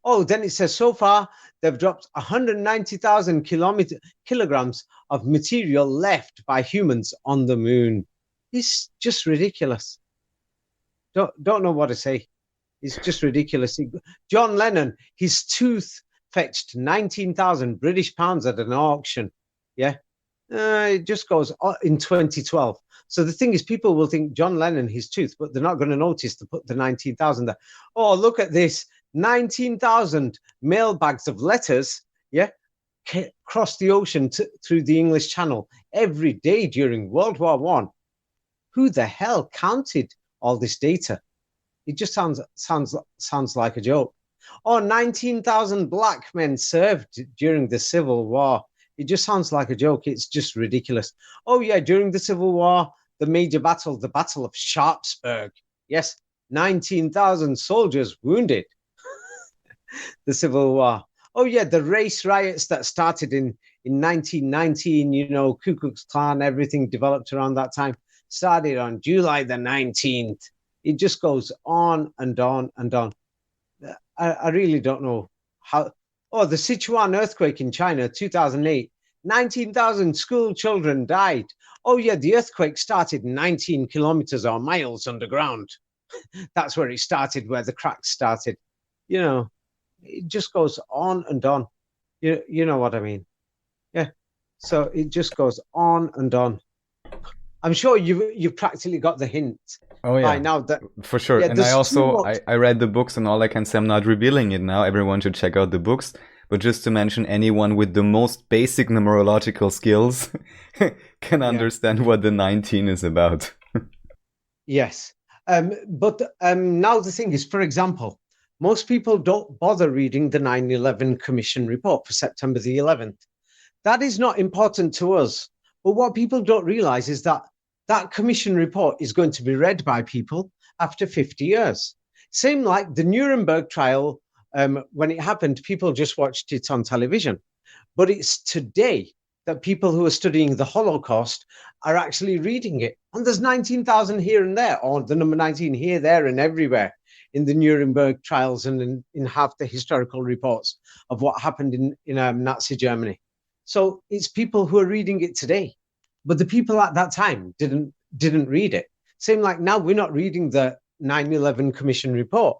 Speaker 1: Oh, then it says so far they've dropped 190,000 kilograms of material left by humans on the moon. It's just ridiculous. Don't know what to say. It's just ridiculous. John Lennon, his tooth fetched 19,000 British pounds at an auction. Yeah. It just goes in 2012. So the thing is, people will think John Lennon, his tooth, but they're not going to notice to put the 19,000 there. Oh, look at this. 19,000 mail bags of letters, yeah, crossed the ocean through the English Channel every day during World War I. Who the hell counted all this data? It just sounds like a joke. Or 19,000 black men served during the Civil War. It just sounds like a joke. It's just ridiculous. Oh, yeah, during the Civil War, the major battle, the Battle of Sharpsburg. Yes, 19,000 soldiers wounded. The Civil War. Oh, yeah, the race riots that started in 1919, you know, Ku Klux Klan, everything developed around that time, started on July the 19th. It just goes on and on and on. I really don't know how. Oh, the Sichuan earthquake in China, 2008, 19,000 school children died. Oh, yeah, the earthquake started 19 kilometers or miles underground. That's where it started, where the cracks started. You know, it just goes on and on. You know what I mean? Yeah. So it just goes on and on. I'm sure you've practically got the hint.
Speaker 2: Oh yeah,
Speaker 1: by now that
Speaker 2: for sure.
Speaker 1: yeah,
Speaker 2: And I
Speaker 1: there's
Speaker 2: also
Speaker 1: too much.
Speaker 2: I read the books, and all I can say, I'm not revealing it now. Everyone should check out the books. But just to mention, anyone with the most basic numerological skills can
Speaker 1: Yeah.
Speaker 2: understand what the 19 is about.
Speaker 1: Yes. But now the thing is, for example, most people don't bother reading the 9/11 Commission report for September the 11th. That is not important to us. But what people don't realize is that that commission report is going to be read by people after 50 years. Same like the Nuremberg trial, when it happened, people just watched it on television. But it's today that people who are studying the Holocaust are actually reading it. And there's 19,000 here and there, or the number 19 here, there, and everywhere in the Nuremberg trials and in half the historical reports of what happened in Nazi Germany. So it's people who are reading it today. But the people at that time didn't read it. Same like now, we're not reading the 9/11 Commission report.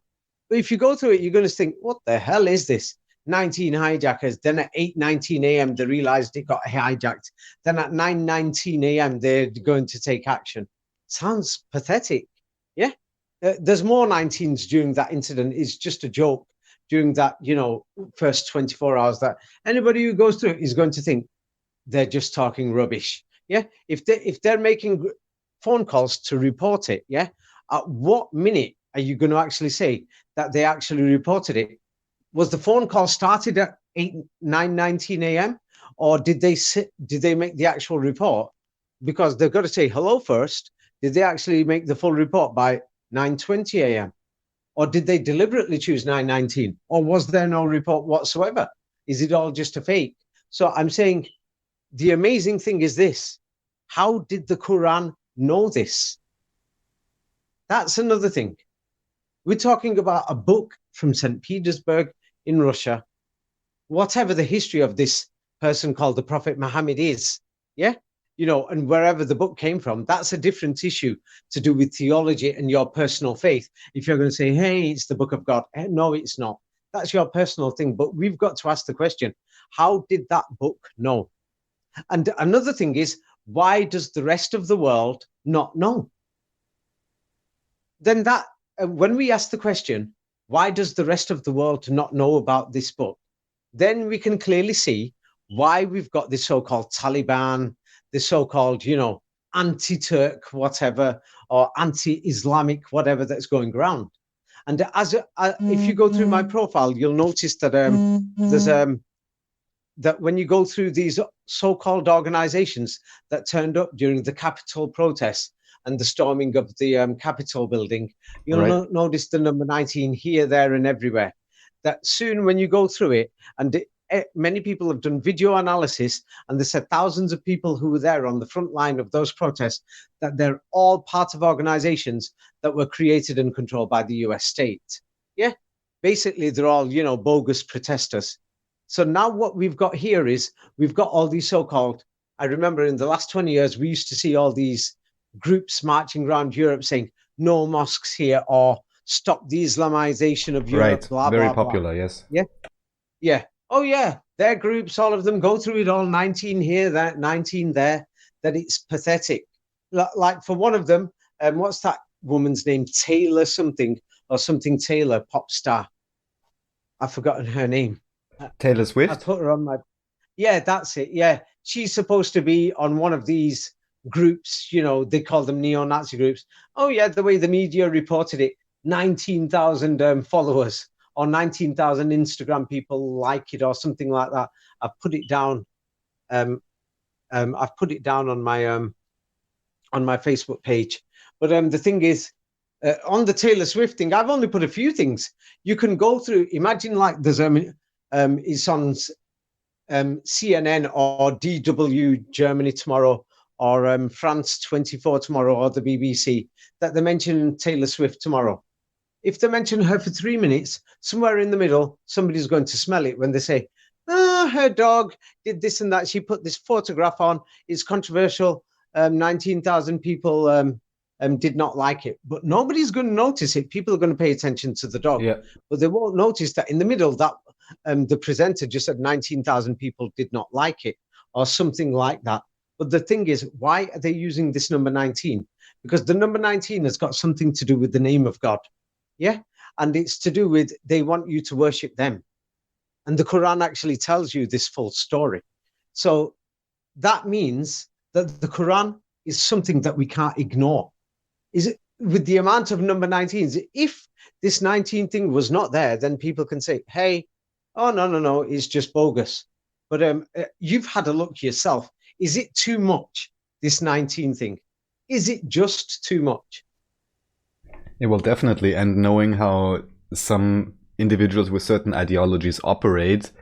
Speaker 1: But if you go through it, you're going to think, what the hell is this? 19 hijackers. Then at 8:19 a.m., they realized it got hijacked. Then at 9:19 a.m., they're going to take action. Sounds pathetic. Yeah. There's more 19s during that incident. It's just a joke during that, first 24 hours, that anybody who goes through it is going to think they're just talking rubbish. Yeah. If they're making phone calls to report it, yeah, at what minute are you going to actually say that they actually reported it? Was the phone call started at 9:19 a.m. or did they make the actual report? Because they've got to say hello first. Did they actually make the full report by 9:20 a.m.? Or did they deliberately choose 9:19? Or was there no report whatsoever? Is it all just a fake? So I'm saying the amazing thing is this. How did the Quran know this? That's another thing. We're talking about a book from St. Petersburg in Russia. Whatever the history of this person called the Prophet Muhammad is, yeah, and wherever the book came from, that's a different issue to do with theology and your personal faith. If you're going to say, hey, it's the book of God, no, it's not. That's your personal thing. But we've got to ask the question, how did that book know? And another thing is, why does the rest of the world not know? Then that, when we ask the question, why does the rest of the world not know about this book? Then we can clearly see why we've got this so-called Taliban, this so-called, anti-Turk, whatever, or anti-Islamic, whatever that's going around. And if you go through my profile, you'll notice that there's that when you go through these so-called organizations that turned up during the Capitol protests and the storming of the Capitol building, you'll notice the number 19 here, there, and everywhere. That soon when you go through it, and many people have done video analysis, and they said thousands of people who were there on the front line of those protests, that they're all part of organizations that were created and controlled by the US state. Yeah, basically they're all, bogus protesters. So now what we've got here is we've got all these so-called, I remember in the last 20 years, we used to see all these groups marching around Europe saying no mosques here or stop the Islamization of Europe,
Speaker 2: Right.
Speaker 1: blah,
Speaker 2: Very
Speaker 1: blah, blah.
Speaker 2: popular, yes.
Speaker 1: Yeah. Yeah. Oh, yeah. Their groups, all of them go through it all, 19 here, that 19 there, that it's pathetic. Like for one of them, what's that woman's name? Taylor something or something Taylor, pop star. I've forgotten her name.
Speaker 2: Taylor
Speaker 1: I
Speaker 2: Swift?
Speaker 1: put her on my... Yeah, that's it. Yeah. She's supposed to be on one of these groups, you know, they call them neo-Nazi groups. Oh, yeah, the way the media reported it, 19,000 followers or 19,000 Instagram people like it or something like that. I've put it down. I've put it down on my Facebook page. But the thing is, on the Taylor Swift thing, I've only put a few things. You can go through. Imagine like there's it's on CNN or DW Germany tomorrow, or France 24 tomorrow, or the BBC, that they mention Taylor Swift tomorrow. If they mention her for 3 minutes, somewhere in the middle, somebody's going to smell it when they say, oh, her dog did this and that. She put this photograph on. It's controversial. 19,000 people did not like it. But nobody's going to notice it. People are going to pay attention to the dog.
Speaker 2: Yeah.
Speaker 1: But they won't notice that in the middle, that the presenter just said 19,000 people did not like it or something like that. But the thing is, why are they using this number 19? Because the number 19 has got something to do with the name of God. Yeah. And it's to do with they want you to worship them. And the Quran actually tells you this full story. So that means that the Quran is something that we can't ignore. Is it with the amount of number 19s? If this 19 thing was not there, then people can say, hey, oh, no, it's just bogus. But you've had a look yourself. Is it too much, this 19 thing? Is it just too much?
Speaker 2: Yeah, well, definitely. And knowing how some individuals with certain ideologies operate,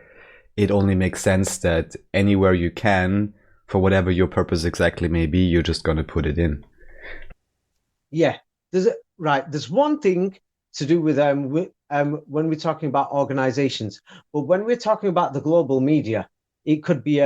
Speaker 2: it only makes sense that anywhere you can, for whatever your purpose exactly may be, you're just going to put it in.
Speaker 1: Yeah, there's one thing to do with when we're talking about organizations, but when we're talking about the global media, it could be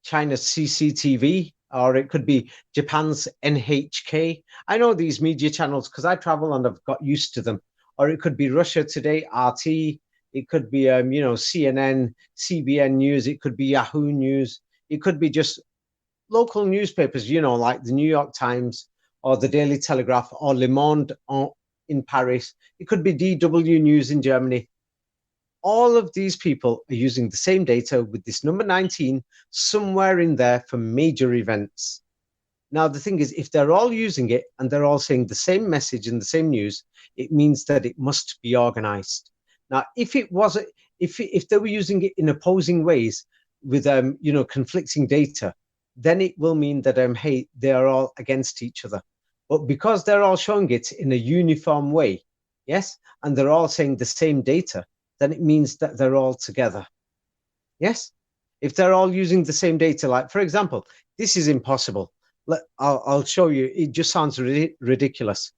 Speaker 1: China's CCTV, or it could be Japan's NHK. I know these media channels because I travel and I've got used to them. Or it could be Russia Today, RT. It could be CNN, CBN News. It could be Yahoo News. It could be just local newspapers, like the New York Times or the Daily Telegraph or Le Monde in Paris. It could be DW News in Germany. All of these people are using the same data with this number 19 somewhere in there for major events. Now, the thing is, if they're all using it and they're all saying the same message in the same news, it means that it must be organized. Now, if they were using it in opposing ways with, conflicting data, then it will mean that, hey, they are all against each other. But because they're all showing it in a uniform way, yes, and they're all saying the same data, then it means that they're all together. Yes? If they're all using the same data, like, for example, this is impossible. I'll show you. It just sounds ridiculous.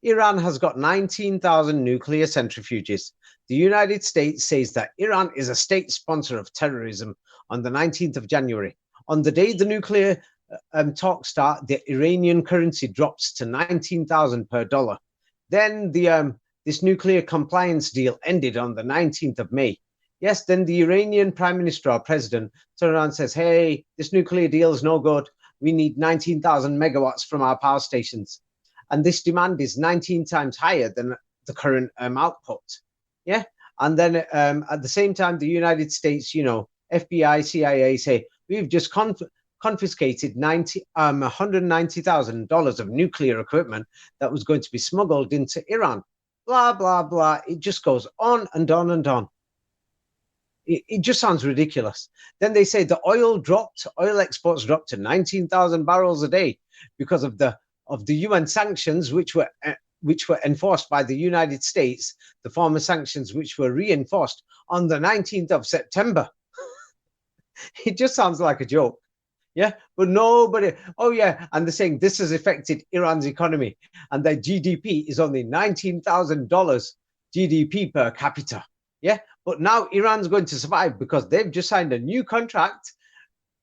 Speaker 1: Iran has got 19,000 nuclear centrifuges. The United States says that Iran is a state sponsor of terrorism on the 19th of January. On the day the nuclear talks start, the Iranian currency drops to 19,000 per dollar. Then this nuclear compliance deal ended on the 19th of May. Yes, then the Iranian prime minister or president turns around and says, hey, this nuclear deal is no good. We need 19,000 megawatts from our power stations. And this demand is 19 times higher than the current output. Yeah. And then at the same time, the United States, FBI, CIA say, we've just confiscated $190,000 of nuclear equipment that was going to be smuggled into Iran. Blah, blah, blah. It just goes on and on and on. It just sounds ridiculous. Then they say the oil exports dropped to 19,000 barrels a day because of the UN sanctions, which were enforced by the United States, the former sanctions, which were reinforced on the 19th of September. It just sounds like a joke. Yeah, but nobody, oh yeah, and they're saying this has affected Iran's economy and their GDP is only $19,000 GDP per capita. Yeah, but now Iran's going to survive because they've just signed a new contract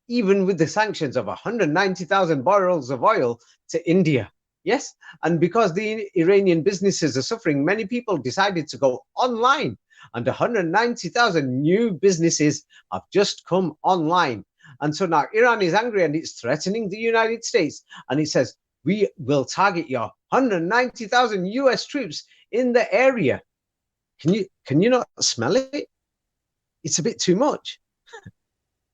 Speaker 1: even with the sanctions of 190,000 barrels of oil to India. Yes, and because the Iranian businesses are suffering, many people decided to go online, and 190,000 new businesses have just come online. And so now Iran is angry and it's threatening the United States, and it says, we will target your 190,000 US troops in the area. Can you not smell it? It's a bit too much.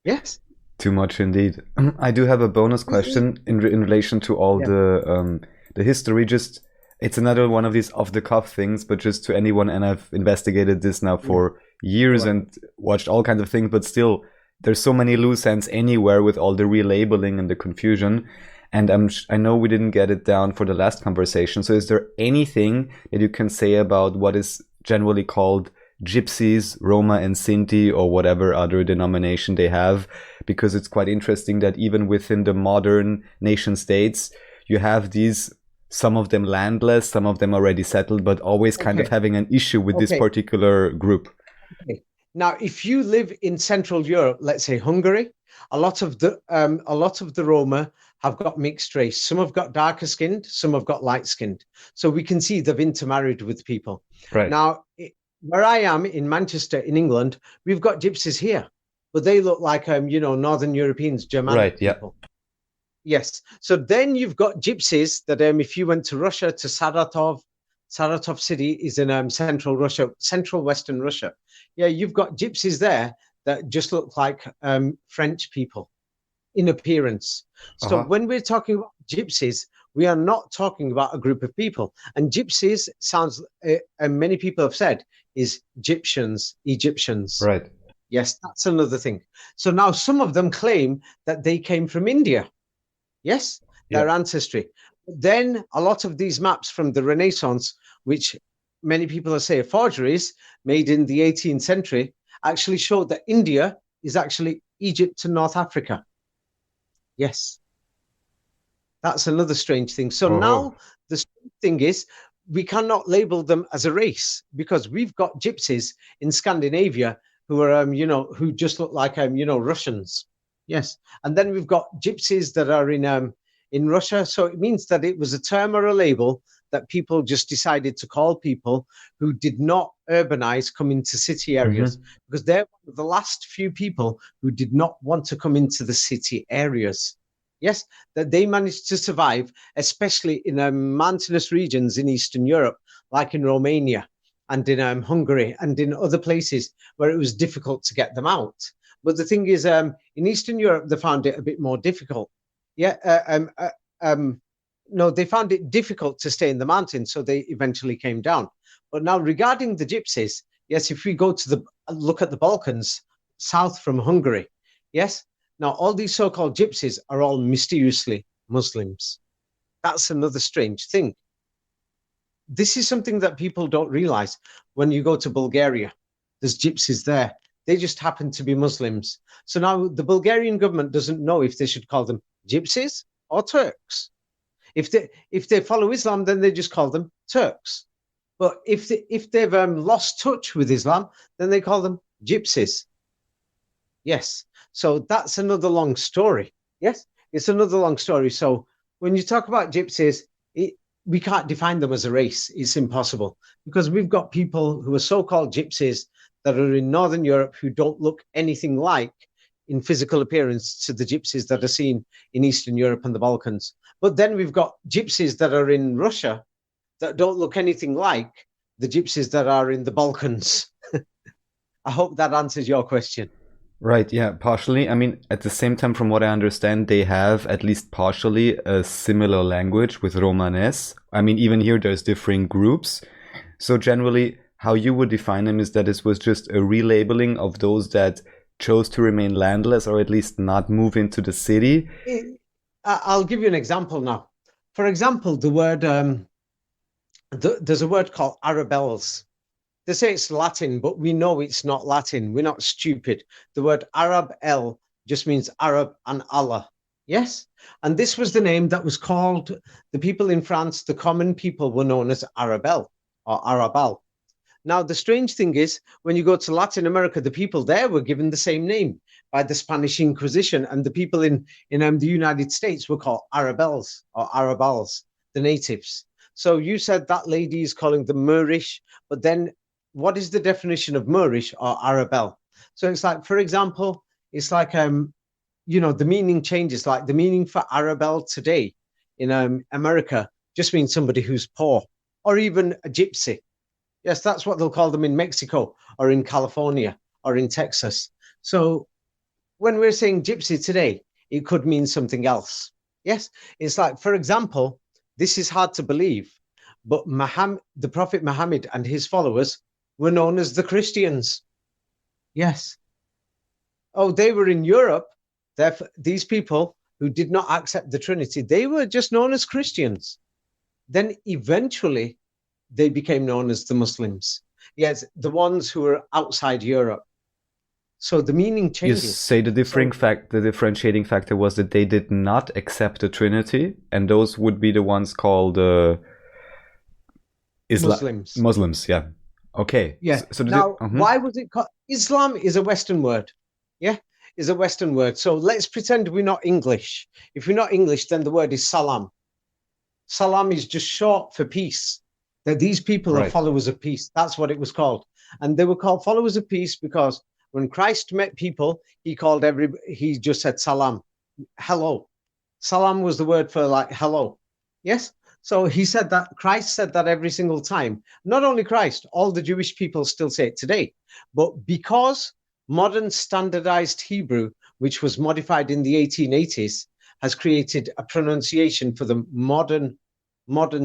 Speaker 1: Yes.
Speaker 2: Too much indeed. I do have a bonus question in relation to all the history. Just it's another one of these off the cuff things, but just to anyone, and I've investigated this now for years and watched all kinds of things, but still there's so many loose ends anywhere with all the relabeling and the confusion. And I know we didn't get it down for the last conversation. So is there anything that you can say about what is generally called Gypsies, Roma and Sinti, or whatever other denomination they have? Because it's quite interesting that even within the modern nation states, you have these, some of them landless, some of them already settled, but always kind of having an issue with this particular group.
Speaker 1: Now, if you live in Central Europe, let's say Hungary, a lot of the Roma have got mixed race. Some have got darker skinned, some have got light skinned. So we can see they've intermarried with people.
Speaker 2: Right.
Speaker 1: Now, where I am in Manchester, in England, we've got Gypsies here, but they look like Northern Europeans, Germanic people. Yes. So then you've got Gypsies that if you went to Russia, to Saratov city is in central Russia, central Western Russia. Yeah, you've got Gypsies there that just look like French people in appearance. So when we're talking about Gypsies, we are not talking about a group of people. And Gypsies sounds, and many people have said, is Egyptians.
Speaker 2: Right.
Speaker 1: Yes, that's another thing. So now some of them claim that they came from India. Yes, their ancestry. Then a lot of these maps from the Renaissance, which many people say are forgeries, made in the 18th century, actually showed that India is actually Egypt to North Africa. Yes. That's another strange thing. So now the strange thing is we cannot label them as a race, because we've got Gypsies in Scandinavia who are, who just look like, Russians. Yes. And then we've got Gypsies that are in Russia. So it means that it was a term or a label that people just decided to call people who did not urbanize, come into city areas, because they're one of the last few people who did not want to come into the city areas. Yes, that they managed to survive, especially in mountainous regions in Eastern Europe, like in Romania and in Hungary and in other places where it was difficult to get them out. But the thing is, in Eastern Europe, they found it a bit more difficult. Yeah, no, they found it difficult to stay in the mountains, so they eventually came down. But now regarding the Gypsies, yes, if we go to look at the Balkans, south from Hungary, yes, now all these so-called Gypsies are all mysteriously Muslims. That's another strange thing. This is something that people don't realize. When you go to Bulgaria, there's Gypsies there. They just happen to be Muslims. So now the Bulgarian government doesn't know if they should call them Gypsies or Turks. If they follow Islam, then they just call them Turks. But if they've lost touch with Islam, then they call them Gypsies. Yes. So that's another long story. Yes, it's another long story. So when you talk about Gypsies, we can't define them as a race. It's impossible, because we've got people who are so-called Gypsies that are in Northern Europe who don't look anything like, in physical appearance, to the Gypsies that are seen in Eastern Europe and the Balkans. But then we've got Gypsies that are in Russia that don't look anything like the Gypsies that are in the Balkans. I hope that answers your question.
Speaker 2: Right, yeah, partially. I mean, at the same time, from what I understand, they have at least partially a similar language with Romanes. I mean, even here there's differing groups. So generally, how you would define them is that this was just a relabeling of those that chose to remain landless, or at least not move into the city.
Speaker 1: I'll give you an example now. For example, the word, there's a word called Arabels. They say it's Latin, but we know it's not Latin. We're not stupid. The word Arab-el just means Arab and Allah. Yes? And this was the name that was called, the people in France, the common people were known as Arabel or Arabal. Now, the strange thing is, when you go to Latin America, the people there were given the same name by the Spanish Inquisition, and the people in the United States were called Arabels or Arabals, the natives. So you said that lady is calling them Moorish, but then what is the definition of Moorish or Arabel? So it's like, for example, it's like the meaning changes. Like the meaning for Arabel today in America just means somebody who's poor, or even a gypsy. Yes, that's what they'll call them in Mexico or in California or in Texas. So when we're saying gypsy today, it could mean something else. Yes, it's like, for example, this is hard to believe, but the Prophet Muhammad and his followers were known as the Christians. Yes. Oh, they were in Europe. These people who did not accept the Trinity, they were just known as Christians. Then eventually they became known as the Muslims. Yes, the ones who were outside Europe. So the meaning changes.
Speaker 2: You say the differentiating factor was that they did not accept the Trinity, and those would be the ones called
Speaker 1: Muslims.
Speaker 2: Muslims, yeah. Okay.
Speaker 1: Yeah. So now, why was it called? Islam is a Western word. Yeah, is a Western word. So let's pretend we're not English. If we're not English, then the word is salam. Salam is just short for peace. That these people are followers of peace. That's what it was called. And they were called followers of peace because when Christ met people, he just said salam, hello. Salam was the word for like hello. Yes. So he said that, Christ said that every single time. Not only Christ, all the Jewish people still say it today. But because modern standardized Hebrew, which was modified in the 1880s, has created a pronunciation for the modern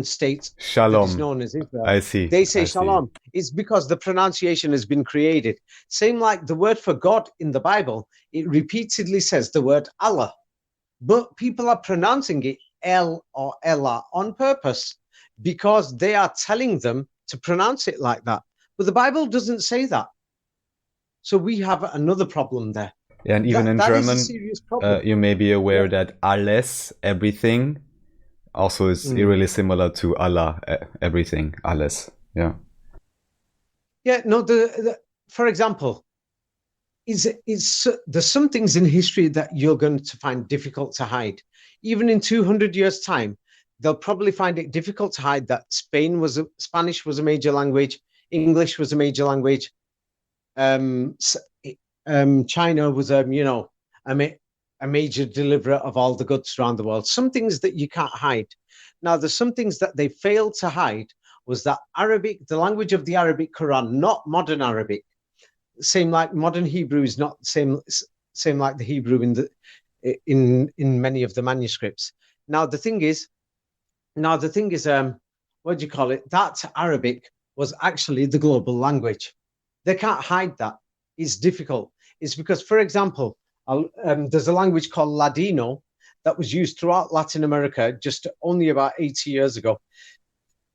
Speaker 1: state
Speaker 2: Shalom.
Speaker 1: that is known as Israel.
Speaker 2: I see.
Speaker 1: They say Shalom. It's because the pronunciation has been created. Same like the word for God in the Bible, it repeatedly says the word Allah. But people are pronouncing it El or Ella on purpose because they are telling them to pronounce it like that. But the Bible doesn't say that. So we have another problem there.
Speaker 2: Yeah, and even in German, you may be aware that alles, everything, also is really similar to Allah, everything, alles. Yeah.
Speaker 1: Yeah, no, for example, there's some things in history that you're going to find difficult to hide. Even in 200 years' time, they'll probably find it difficult to hide that Spanish was a major language, English was a major language, China was a major deliverer of all the goods around the world. Some things that you can't hide. Now, there's some things that they failed to hide was that Arabic, the language of the Arabic Quran, not modern Arabic. Same like modern Hebrew is not same like the Hebrew in many of the manuscripts. Now the thing is, what do you call it? That Arabic was actually the global language. They can't hide that. It's difficult. It's because, for example, there's a language called Ladino that was used throughout Latin America just only about 80 years ago,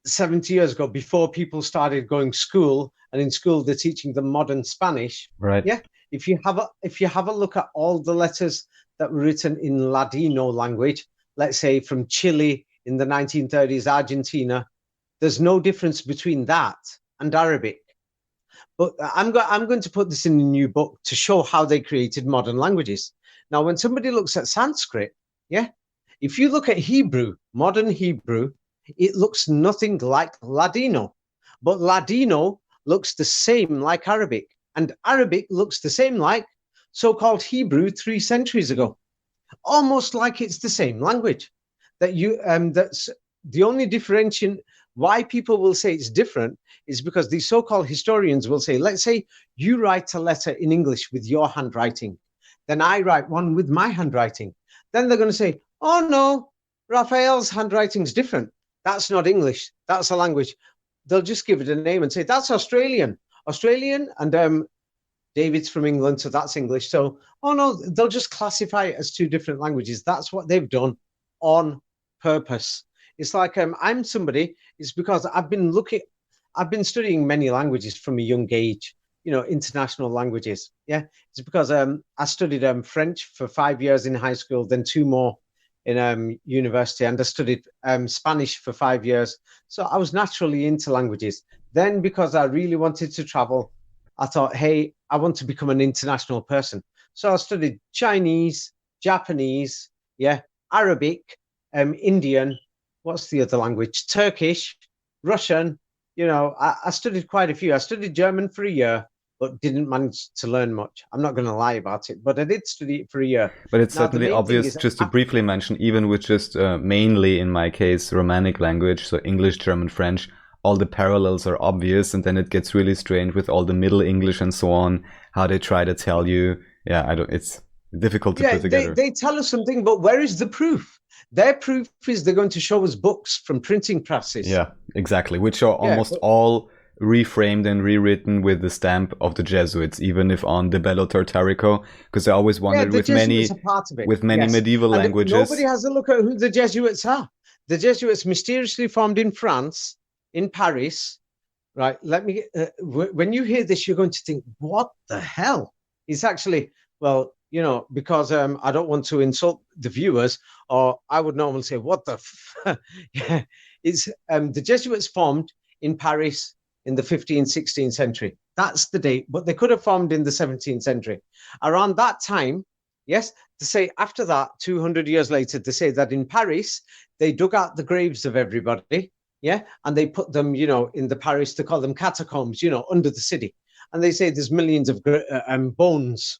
Speaker 1: 70 years ago, before people started going to school. And in school, they're teaching them modern Spanish.
Speaker 2: Right.
Speaker 1: Yeah. If you have a look at all the letters that were written in Ladino language, let's say from Chile in the 1930s, Argentina, there's no difference between that and Arabic. But I'm going to put this in a new book to show how they created modern languages. Now, when somebody looks at Sanskrit, yeah, if you look at Hebrew, modern Hebrew, it looks nothing like Ladino. But Ladino looks the same like Arabic, and Arabic looks the same like so-called Hebrew 3 centuries ago, almost like it's the same language. That's the only differentiation. Why people will say it's different is because these so-called historians will say, let's say you write a letter in English with your handwriting, then I write one with my handwriting. Then they're going to say, oh no, Raphael's handwriting is different. That's not English. That's a language. They'll just give it a name and say, that's Australian, and David's from England, so that's English. So, oh no, they'll just classify it as 2 different languages. That's what they've done on purpose. It's like I'm somebody, it's because I've been studying many languages from a young age, international languages. Yeah, it's because I studied French for 5 years in high school, then 2 more in university, and I studied Spanish for 5 years. So I was naturally into languages. Then, because I really wanted to travel, I thought, hey, I want to become an international person. So I studied Chinese, Japanese, yeah, Arabic, Indian, what's the other language? Turkish, Russian. I studied quite a few. I studied German for a year, but didn't manage to learn much. I'm not going to lie about it, but I did study it for a year.
Speaker 2: But it's
Speaker 1: Now, the
Speaker 2: certainly
Speaker 1: main thing
Speaker 2: obvious,
Speaker 1: is,
Speaker 2: just to briefly mention, even with just mainly, in my case, Romanic language, so English, German, French, all the parallels are obvious, and then it gets really strange with all the Middle English and so on, how they try to tell you. Yeah, it's difficult to put together.
Speaker 1: They tell us something, but where is the proof? Their proof is they're going to show us books from printing presses.
Speaker 2: Yeah, exactly, which are almost all reframed and rewritten with the stamp of the Jesuits, even if on the Bello Tartarico, because I always wondered with many medieval languages.
Speaker 1: Nobody has a look at who the Jesuits are. The Jesuits mysteriously formed in France, in Paris, right? When you hear this, you're going to think, what the hell? It's actually, well, because I don't want to insult the viewers, or I would normally say, what the yeah, it's the Jesuits formed in Paris in the 15th, 16th century. That's the date, but they could have formed in the 17th century. Around that time, yes, to say after that, 200 years later, to say that in Paris, they dug out the graves of everybody, yeah, and they put them, in the Paris, they call them catacombs, under the city. And they say there's millions of bones,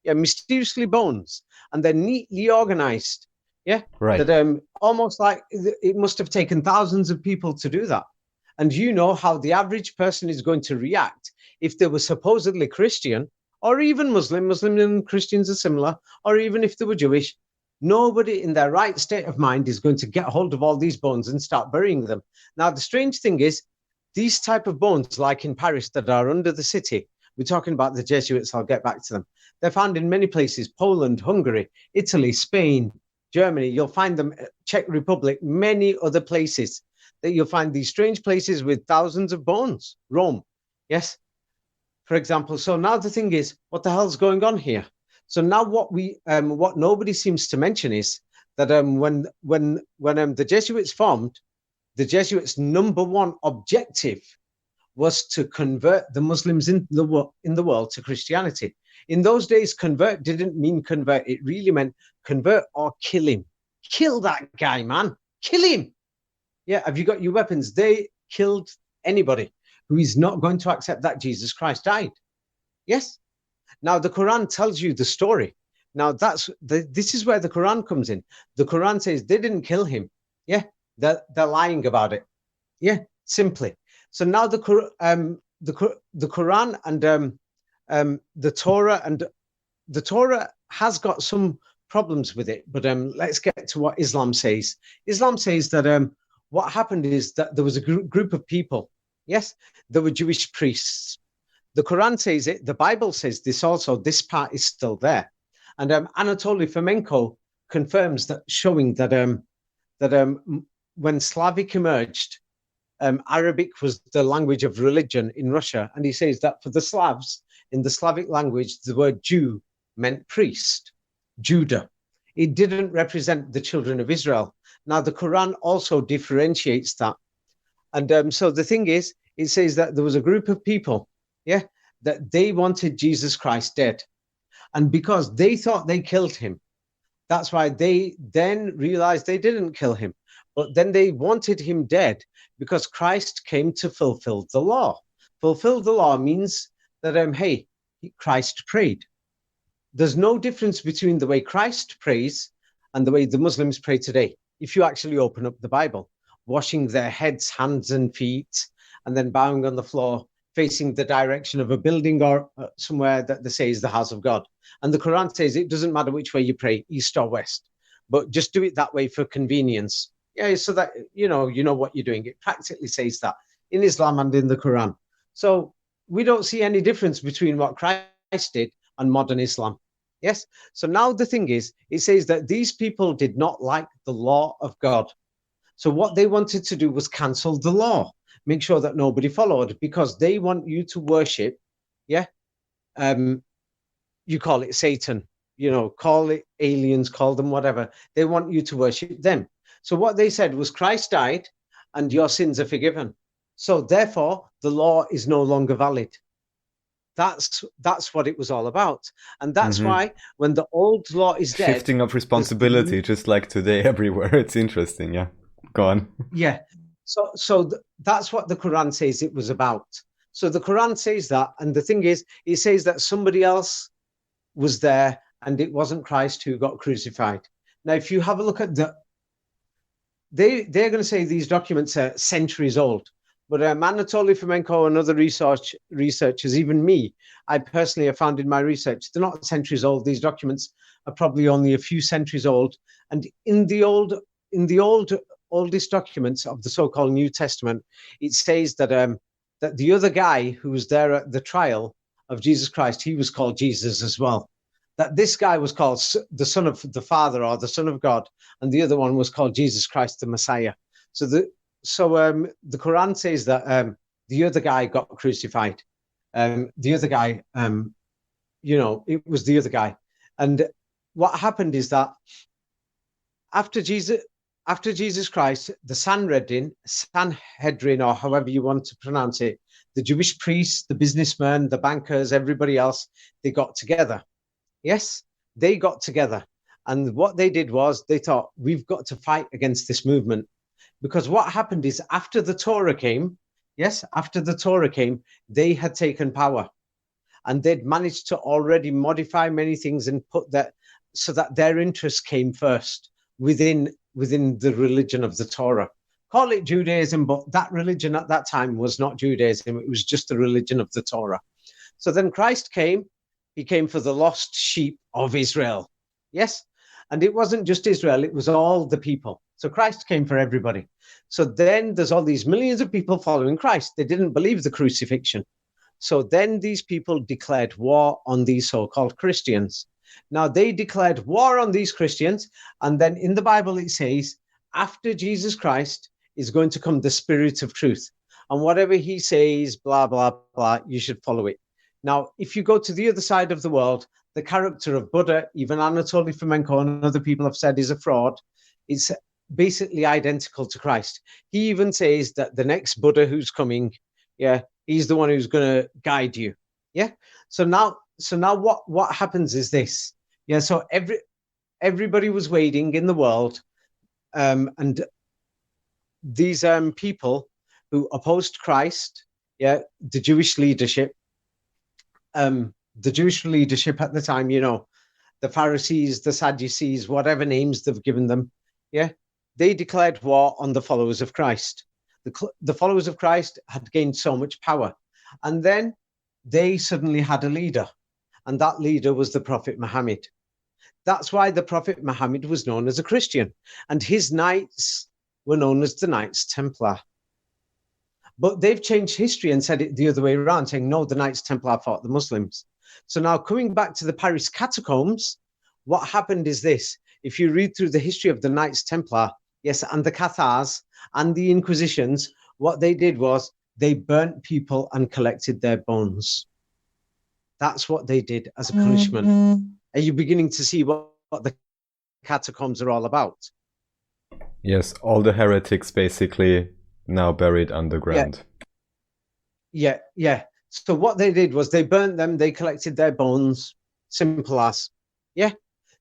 Speaker 1: yeah, mysteriously bones, and they're neatly organized, yeah,
Speaker 2: right.
Speaker 1: That almost like it must have taken thousands of people to do that. And you know how the average person is going to react if they were supposedly Christian or even Muslim. Muslim and Christians are similar, or even if they were Jewish. Nobody in their right state of mind is going to get hold of all these bones and start burying them. Now, the strange thing is, these type of bones, like in Paris, that are under the city, we're talking about the Jesuits, I'll get back to them. They're found in many places: Poland, Hungary, Italy, Spain, Germany. You'll find them, Czech Republic, many other places that you'll find these strange places with thousands of bones. Rome, yes, for example. So now the thing is, what the hell's going on here? So now what nobody seems to mention is that when the Jesuits formed, the Jesuits' number one objective was to convert the Muslims in the world to Christianity. In those days, convert didn't mean convert. It really meant convert or kill him. Kill that guy, man. Kill him. Yeah, have you got your weapons? They killed anybody who is not going to accept that Jesus Christ died. Yes. Now, the Quran tells you the story. Now, this is where the Quran comes in. The Quran says they didn't kill him. Yeah, they're lying about it. Yeah, simply. So now the Quran and the Torah has got some problems with it. But let's get to what Islam says. Islam says that what happened is that there was a group of people. Yes, there were Jewish priests. The Quran says it. The Bible says this also. This part is still there. And Anatoly Fomenko confirms that, showing that when Slavic emerged, Arabic was the language of religion in Russia. And he says that for the Slavs, in the Slavic language, the word Jew meant priest, Judah. It didn't represent the children of Israel. Now, the Quran also differentiates that. And so the thing is, it says that there was a group of people, yeah, that they wanted Jesus Christ dead. And because they thought they killed him, that's why they then realized they didn't kill him. But then they wanted him dead because Christ came to fulfill the law. Fulfill the law means that, hey, Christ prayed. There's no difference between the way Christ prays and the way the Muslims pray today. If you actually open up the Bible, washing their heads, hands and feet, and then bowing on the floor, facing the direction of a building or somewhere that they say is the house of God. And the Quran says it doesn't matter which way you pray, east or west, but just do it that way for convenience. Yeah, so that you know what you're doing. It practically says that in Islam and in the Quran. So we don't see any difference between what Christ did and modern Islam. Yes. So now the thing is, it says that these people did not like the law of God. So what they wanted to do was cancel the law, make sure that nobody followed, because they want you to worship. Yeah. You call it Satan, call it aliens, call them whatever. They want you to worship them. So what they said was Christ died and your sins are forgiven. So therefore, the law is no longer valid. That's what it was all about. And that's why when the old law is dead...
Speaker 2: Shifting of responsibility, just like today everywhere. It's interesting, yeah. Go on.
Speaker 1: Yeah. So that's what the Quran says it was about. So the Quran says that, and the thing is, it says that somebody else was there and it wasn't Christ who got crucified. Now, if you have a look at they're going to say these documents are centuries old, but Anatoly Fomenko and other researchers, even me, I personally have found in my research, they're not centuries old. These documents are probably only a few centuries old. And in the oldest documents of the so-called New Testament, it says that that the other guy who was there at the trial of Jesus Christ, he was called Jesus as well. That this guy was called the Son of the Father or the Son of God, and the other one was called Jesus Christ the Messiah. So the Quran says that the other guy got crucified. The other guy, it was the other guy. And what happened is that after Jesus Christ, the Sanhedrin, or however you want to pronounce it, the Jewish priests, the businessmen, the bankers, everybody else, they got together. Yes, they got together. And what they did was they thought, we've got to fight against this movement. Because what happened is after the Torah came, they had taken power. And they'd managed to already modify many things and put that so that their interests came first within the religion of the Torah. Call it Judaism, but that religion at that time was not Judaism. It was just the religion of the Torah. So then Christ came. He came for the lost sheep of Israel. Yes. And it wasn't just Israel. It was all the people. So Christ came for everybody. So then there's all these millions of people following Christ. They didn't believe the crucifixion. So then these people declared war on these so-called Christians. Now they declared war on these Christians. And then in the Bible, it says, after Jesus Christ is going to come the Spirit of truth. And whatever he says, blah, blah, blah, you should follow it. Now, if you go to the other side of the world, the character of Buddha, even Anatoly Fomenko and other people have said is a fraud. It's basically identical to Christ. He even says that the next Buddha who's coming, he's the one who's going to guide you. Yeah. So now what happens is this. Yeah. So everybody was waiting in the world, and these people who opposed Christ, the Jewish leadership. The Jewish leadership at the time, the Pharisees, the Sadducees, whatever names they've given them, they declared war on the followers of Christ. The followers of Christ had gained so much power. And then they suddenly had a leader, and that leader was the Prophet Muhammad. That's why the Prophet Muhammad was known as a Christian, and his knights were known as the Knights Templar. But they've changed history and said it the other way around, saying, no, the Knights Templar fought the Muslims. So now coming back to the Paris catacombs, what happened is this. If you read through the history of the Knights Templar, and the Cathars and the Inquisitions, what they did was they burnt people and collected their bones. That's what they did as a punishment. Are you beginning to see what the catacombs are all about?
Speaker 2: Yes, all the heretics basically now buried underground.
Speaker 1: Yeah. So what they did was they burnt them, they collected their bones, simple as.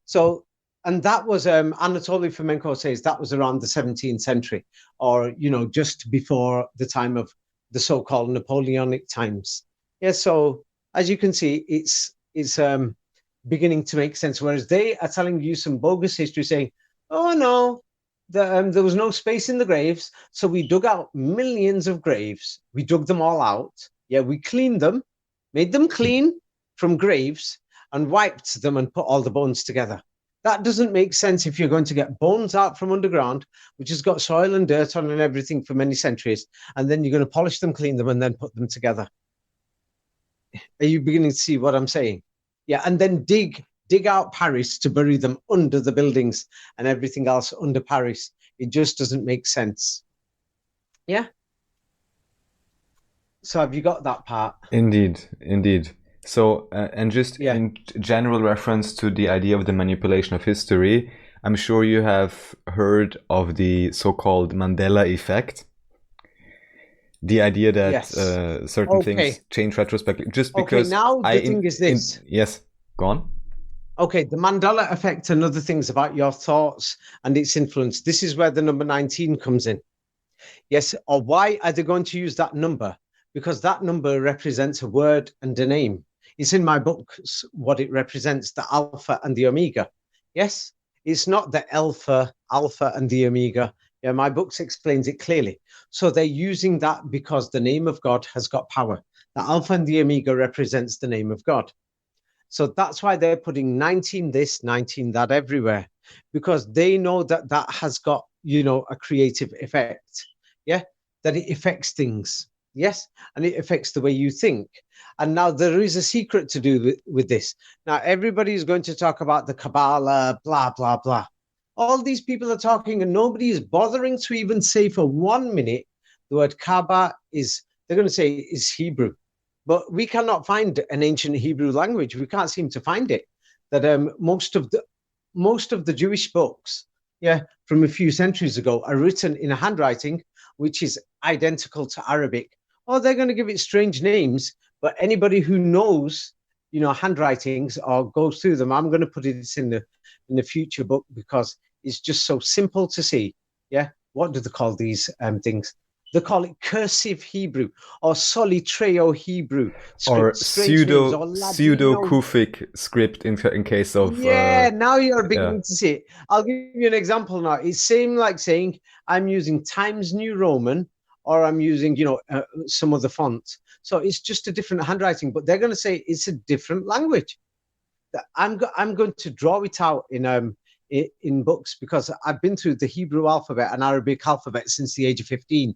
Speaker 1: So, and that was, Anatoly Fomenko says that was around the 17th century, or, just before the time of the so-called Napoleonic times. So as you can see, it's beginning to make sense, whereas they are telling you some bogus history saying, oh no, there was no space in the graves, so we dug out millions of graves. We dug them all out. We cleaned them, made them clean from graves, and wiped them and put all the bones together. That doesn't make sense if you're going to get bones out from underground, which has got soil and dirt on and everything for many centuries, and then you're going to polish them, clean them, and then put them together. Are you beginning to see what I'm saying? And then dig out Paris to bury them under the buildings and everything else under Paris. It just doesn't make sense. So have you got that part?
Speaker 2: Indeed. So, and just in general reference to the idea of the manipulation of history, I'm sure you have heard of the so-called Mandela effect. the idea that
Speaker 1: Yes.
Speaker 2: certain
Speaker 1: Okay.
Speaker 2: things change retrospectively, just
Speaker 1: Okay,
Speaker 2: because
Speaker 1: now the thing is this.
Speaker 2: yes, go on.
Speaker 1: Okay, the Mandela effect and other things about your thoughts and its influence. This is where the number 19 comes in. Yes, or why are they going to use that number? Because that number represents a word and a name. It's in my books what it represents, the alpha and the omega. Yes, it's not the alpha and the omega. Yeah, my books explains it clearly. So they're using that because the name of God has got power. The alpha and the omega represents the name of God. So that's why they're putting 19 this, 19 that everywhere, because they know that that has got, a creative effect. Yeah, that it affects things. Yes, and it affects the way you think. And now there is a secret to do with this. Now, everybody is going to talk about the Kabbalah, blah, blah, blah. All these people are talking, and nobody is bothering to even say for 1 minute the word Kaaba they're going to say is Hebrew. But we cannot find an ancient Hebrew language. We can't seem to find it. That most of the Jewish books, from a few centuries ago, are written in a handwriting which is identical to Arabic. Or they're going to give it strange names. But anybody who knows, handwritings or goes through them, I'm going to put it in the future book because it's just so simple to see. Yeah, what do they call these things? They call it cursive Hebrew or solitreo Hebrew
Speaker 2: or
Speaker 1: strange names, or
Speaker 2: pseudo
Speaker 1: Ladino.
Speaker 2: Kufic script in case of
Speaker 1: Now you're beginning to see it. I'll give you an example now. It's same like saying I'm using Times New Roman or I'm using some other font. So it's just a different handwriting, but they're going to say it's a different language. I'm going to draw it out in books because I've been through the Hebrew alphabet and Arabic alphabet since the age of 15.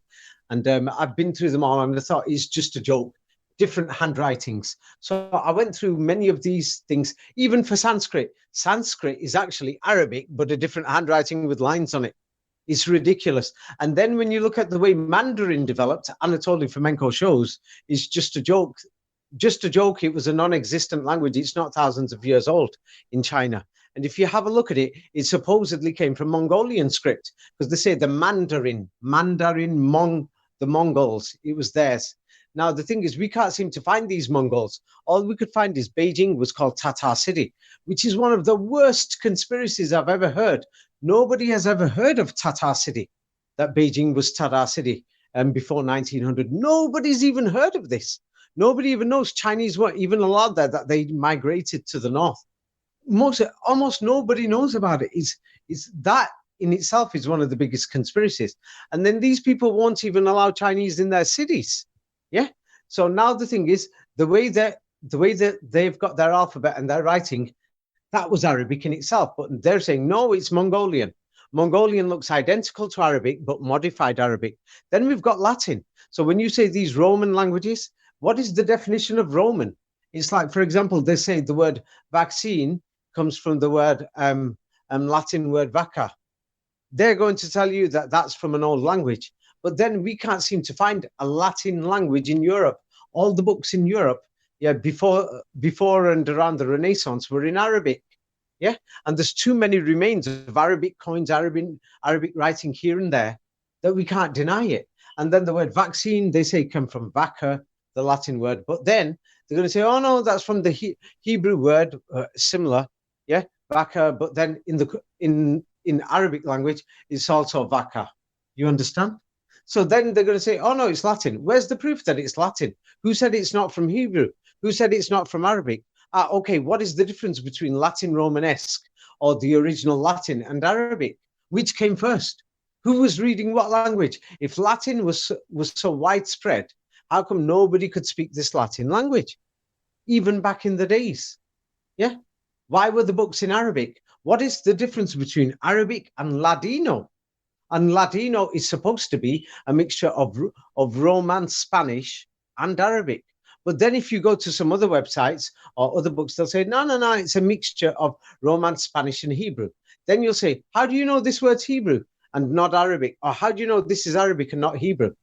Speaker 1: And I've been through them all and I thought it's just a joke, different handwritings. So I went through many of these things, even for Sanskrit. Sanskrit is actually Arabic, but a different handwriting with lines on it. It's ridiculous. And then when you look at the way Mandarin developed, Anatoly Fomenko shows, it's just a joke. Just a joke. It was a non-existent language. It's not thousands of years old in China. And if you have a look at it, it supposedly came from Mongolian script because they say the the Mongols, it was theirs. Now, the thing is, we can't seem to find these Mongols. All we could find is Beijing was called Tatar City, which is one of the worst conspiracies I've ever heard. Nobody has ever heard of Tatar City, that Beijing was Tatar City before 1900. Nobody's even heard of this. Nobody even knows Chinese weren't even allowed there, that they migrated to the north. Almost nobody knows about it. It's that in itself is one of the biggest conspiracies. And then these people won't even allow Chinese in their cities. Yeah. So now the thing is, the way that they've got their alphabet and their writing, that was Arabic in itself. But they're saying, no, it's Mongolian. Mongolian looks identical to Arabic, but modified Arabic. Then we've got Latin. So when you say these Roman languages, what is the definition of Roman? It's like, for example, they say the word vaccine comes from the word Latin word vacca. They're going to tell you that that's from an old language. But then we can't seem to find a Latin language in Europe. All the books in Europe, before and around the Renaissance were in Arabic. Yeah, and there's too many remains of Arabic coins, Arabic writing here and there that we can't deny it. And then the word vaccine, they say, come from vacca, the Latin word. But then they're going to say, oh no, that's from the Hebrew word, similar, vacca. But then in Arabic language, it's also vacca. You understand? So then they're going to say, oh no, it's Latin. Where's the proof that it's Latin? Who said it's not from Hebrew? Who said it's not from Arabic? Okay, what is the difference between Latin Romanesque or the original Latin and Arabic? Which came first? Who was reading what language? If Latin was so widespread, how come nobody could speak this Latin language? Even back in the days. Yeah? Why were the books in Arabic? What is the difference between Arabic and Ladino? And Ladino is supposed to be a mixture of Romance, Spanish, and Arabic. But then if you go to some other websites or other books, they'll say, no, it's a mixture of Romance, Spanish, and Hebrew. Then you'll say, how do you know this word's Hebrew and not Arabic? Or how do you know this is Arabic and not Hebrew?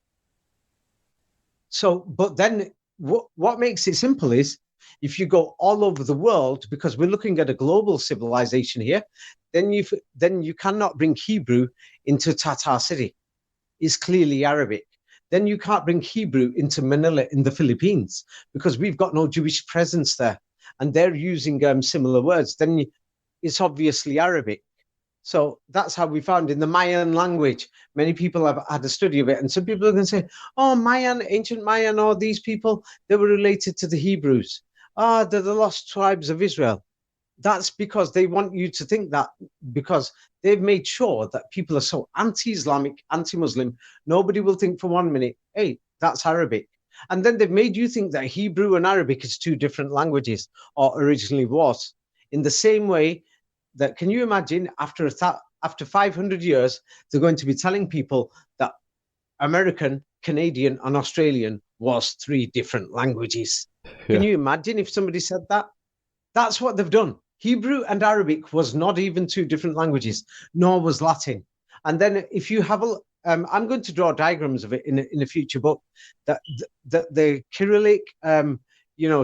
Speaker 1: So, but then what makes it simple is, if you go all over the world, because we're looking at a global civilization here, then you cannot bring Hebrew into Tatar City. It's clearly Arabic. then you can't bring Hebrew into Manila in the Philippines because we've got no Jewish presence there. And they're using similar words. Then it's obviously Arabic. So that's how we found in the Mayan language. Many people have had a study of it. And some people are going to say, oh, Mayan, ancient Mayan, or these people, they were related to the Hebrews. Ah, they're the lost tribes of Israel. That's because they want you to think that, because they've made sure that people are so anti-Islamic, anti-Muslim, nobody will think for 1 minute, hey, that's Arabic. And then they've made you think that Hebrew and Arabic is two different languages, or originally was. In the same way that, can you imagine, after 500 years, they're going to be telling people that American, Canadian, and Australian was 3 different languages. Can you imagine if somebody said that? That's what they've done. Hebrew and Arabic was not even 2 different languages, nor was Latin. And then if you have I'm going to draw diagrams of it in a future book, that the Cyrillic,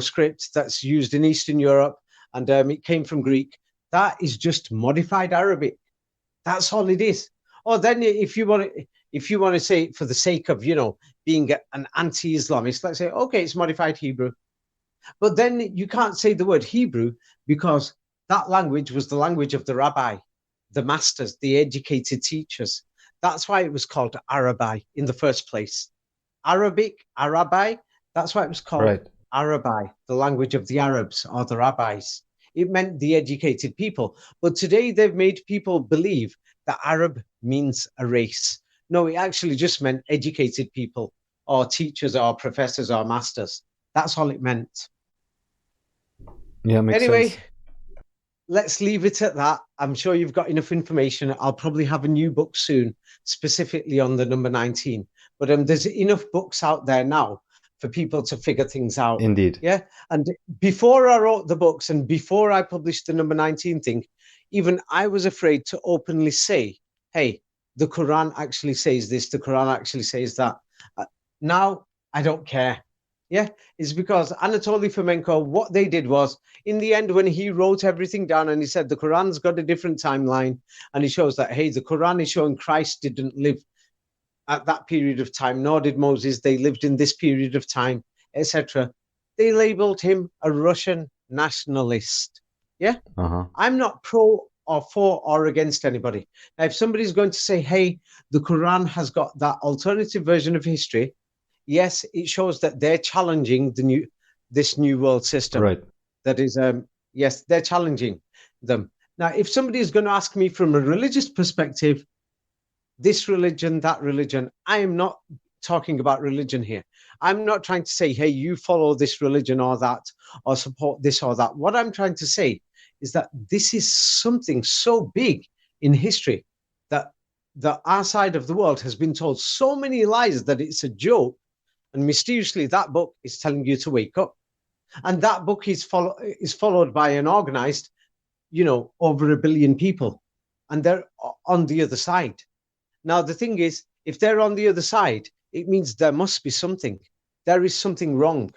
Speaker 1: script that's used in Eastern Europe, and it came from Greek, that is just modified Arabic. That's all it is. Or then if you want to say, for the sake of, being an anti-Islamist, let's say, okay, it's modified Hebrew. But then you can't say the word Hebrew, because that language was the language of the rabbi, the masters, the educated teachers. That's why it was called Arabi in the first place. Arabic, Arabi, that's why it was called Arabi, the language of the Arabs or the rabbis. It meant the educated people. But today they've made people believe that Arab means a race. No, it actually just meant educated people, or teachers, or professors, or masters. That's all it meant.
Speaker 2: Yeah, makes sense.
Speaker 1: Let's leave it at that. I'm sure you've got enough information. I'll probably have a new book soon, specifically on the number 19. But there's enough books out there now for people to figure things out.
Speaker 2: Indeed.
Speaker 1: Yeah. And before I wrote the books, and before I published the number 19 thing, even I was afraid to openly say, hey, the Quran actually says this, the Quran actually says that. Now I don't care. Yeah, it's because Anatoly Fomenko, what they did was, in the end, when he wrote everything down and he said the Quran's got a different timeline, and he shows that, hey, the Quran is showing Christ didn't live at that period of time, nor did Moses. They lived in this period of time, etc. They labeled him a Russian nationalist. Yeah, I'm not pro or for or against anybody. Now, if somebody's going to say, hey, the Quran has got that alternative version of history, yes, it shows that they're challenging this new world system.
Speaker 2: Right.
Speaker 1: That is, yes, they're challenging them. Now, if somebody is going to ask me from a religious perspective, this religion, that religion, I am not talking about religion here. I'm not trying to say, hey, you follow this religion or that, or support this or that. What I'm trying to say is that this is something so big in history that our side of the world has been told so many lies that it's a joke. And mysteriously, that book is telling you to wake up. And that book is followed by an organized, over 1 billion people. And they're on the other side. Now, the thing is, if they're on the other side, it means there must be something. There is something wrong.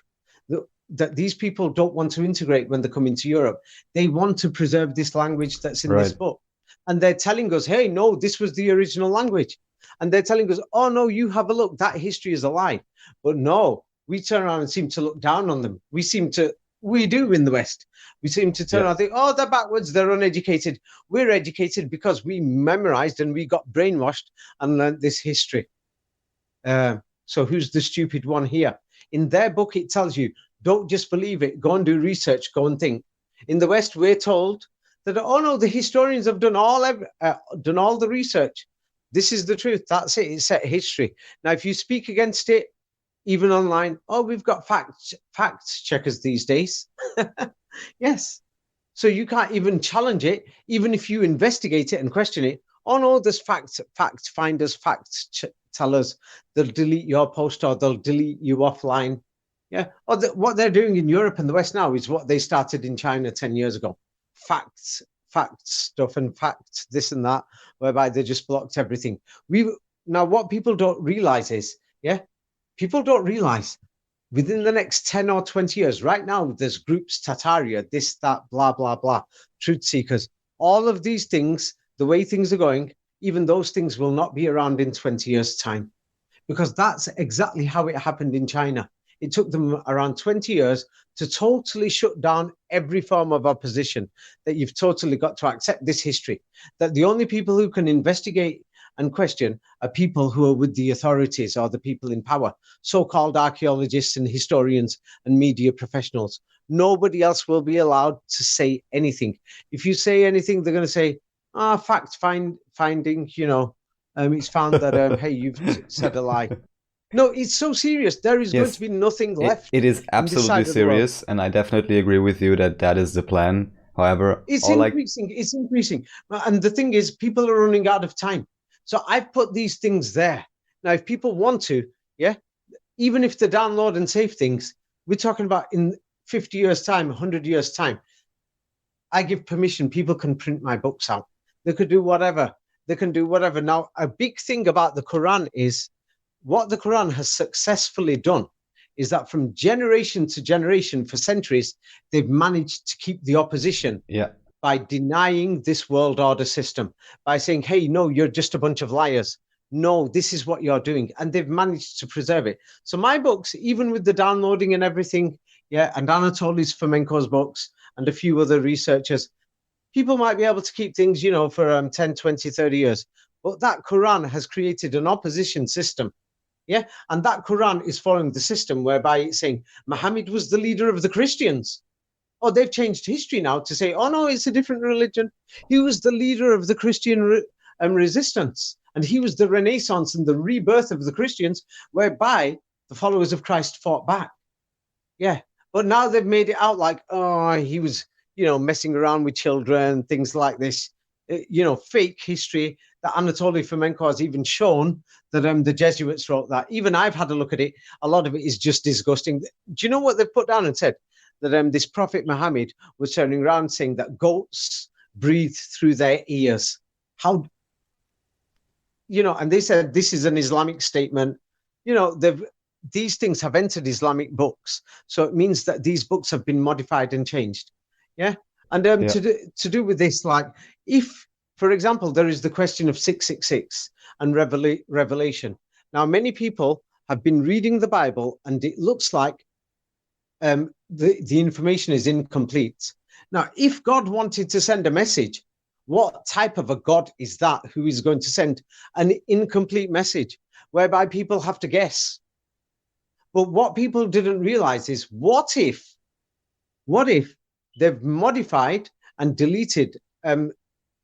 Speaker 1: That these people don't want to integrate when they come into Europe. They want to preserve this language that's in this book. And they're telling us, hey, no, this was the original language. And they're telling us, oh, no, you have a look. That history is a lie. But no, we turn around and seem to look down on them. We do in the West. We seem to turn around and think, oh, they're backwards, they're uneducated. We're educated because we memorized and we got brainwashed and learned this history. So who's the stupid one here? In their book, it tells you, don't just believe it. Go and do research. Go and think. In the West, we're told that, oh, no, the historians have done all the research. This is the truth. That's it. It's set history. Now, if you speak against it, even online, oh, we've got fact checkers these days. Yes. So you can't even challenge it, even if you investigate it and question it. Oh, no, there's fact finders, tellers. They'll delete your post or they'll delete you offline. Yeah. Or what they're doing in Europe and the West now is what they started in China 10 years ago. Fact stuff and facts, this and that, whereby they just blocked everything. Now, what people don't realize is, people don't realize within the next 10 or 20 years, right now, there's groups, Tataria, this, that, blah, blah, blah, truth seekers, all of these things, the way things are going, even those things will not be around in 20 years' time, because that's exactly how it happened in China. It took them around 20 years to totally shut down every form of opposition, that you've totally got to accept this history, that the only people who can investigate and question are people who are with the authorities or the people in power, so-called archaeologists and historians and media professionals. Nobody else will be allowed to say anything. If you say anything, they're going to say, finding, it's found that, hey, you've said a lie. No, it's so serious. There is going to be nothing left.
Speaker 2: It is absolutely serious, and I definitely agree with you that that is the plan. However,
Speaker 1: it's increasing. It's increasing. And the thing is, people are running out of time. So I've put these things there. Now, if people want to, even if they download and save things, we're talking about in 50 years' time, 100 years' time, I give permission. People can print my books out. They could do whatever. They can do whatever. Now, a big thing about the Quran is, what the Quran has successfully done is that from generation to generation for centuries, they've managed to keep the opposition by denying this world order system, by saying, hey, no, you're just a bunch of liars. No, this is what you're doing. And they've managed to preserve it. So my books, even with the downloading and everything, and Anatoly Fomenko's books and a few other researchers, people might be able to keep things, for 10, 20, 30 years. But that Quran has created an opposition system. And that Quran is following the system whereby it's saying Muhammad was the leader of the Christians. Oh, they've changed history now to say, oh, no, it's a different religion. He was the leader of the Christian resistance. And he was the Renaissance and the rebirth of the Christians, whereby the followers of Christ fought back. But now they've made it out like, oh, he was, messing around with children, things like this, fake history. That Anatoly Fomenko has even shown that the Jesuits wrote that. Even I've had a look at it. A lot of it is just disgusting. Do you know what they've put down and said? That this Prophet Muhammad was turning around saying that goats breathe through their ears. How, and they said this is an Islamic statement. These things have entered Islamic books. So it means that these books have been modified and changed. And to do with this, like, if, for example, there is the question of 666 and Revelation. Now, many people have been reading the Bible and it looks like the information is incomplete. Now, if God wanted to send a message, what type of a God is that who is going to send an incomplete message whereby people have to guess? But what people didn't realize is, what if they've modified and deleted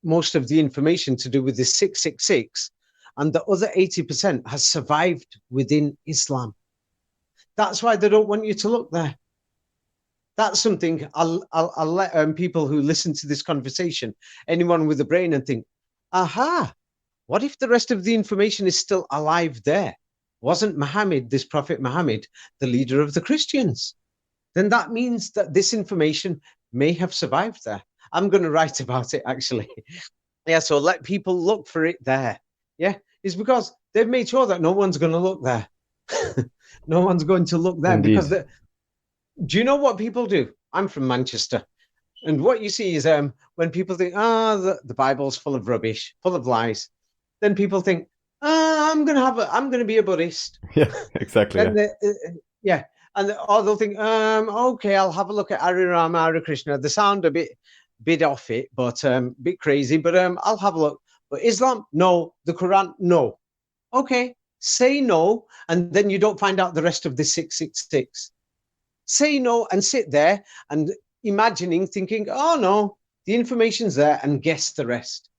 Speaker 1: most of the information to do with the 666, and the other 80% has survived within Islam? That's why they don't want you to look there. That's something I'll let people who listen to this conversation, anyone with a brain, and think, aha, what if the rest of the information is still alive there? Wasn't Muhammad, this Prophet Muhammad, the leader of the Christians? Then that means that this information may have survived there. I'm going to write about it, actually. So let people look for it there. It's because they've made sure that no one's going to look there. No one's going to look there. Indeed. Because do you know what people do? I'm from Manchester. And what you see is when people think, the Bible's full of rubbish, full of lies, then people think, I'm going to be a Buddhist.
Speaker 2: Yeah, exactly.
Speaker 1: And or they'll think, okay, I'll have a look at Hare Rama, Hare Krishna. They sound a bit off it, but bit crazy, but I'll have a look. But Islam, no. The Quran, no. Okay, say no, and then you don't find out the rest of the 666. Say no and sit there and imagining, thinking, oh no, the information's there, and guess the rest.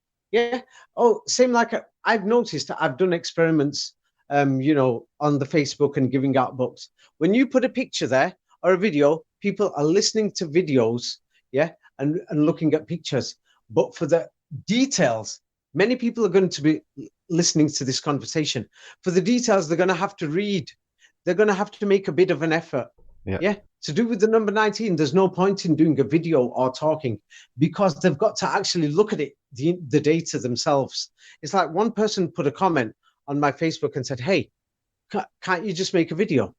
Speaker 1: Oh, same like I've noticed, I've done experiments on the Facebook and giving out books. When you put a picture there or a video, people are listening to videos, and looking at pictures. But for the details, many people are going to be listening to this conversation. For the details, they're going to have to read. They're going to have to make a bit of an effort. To do with the number 19, there's no point in doing a video or talking, because they've got to actually look at it, the data themselves. It's like one person put a comment on my Facebook and said, hey, can't you just make a video?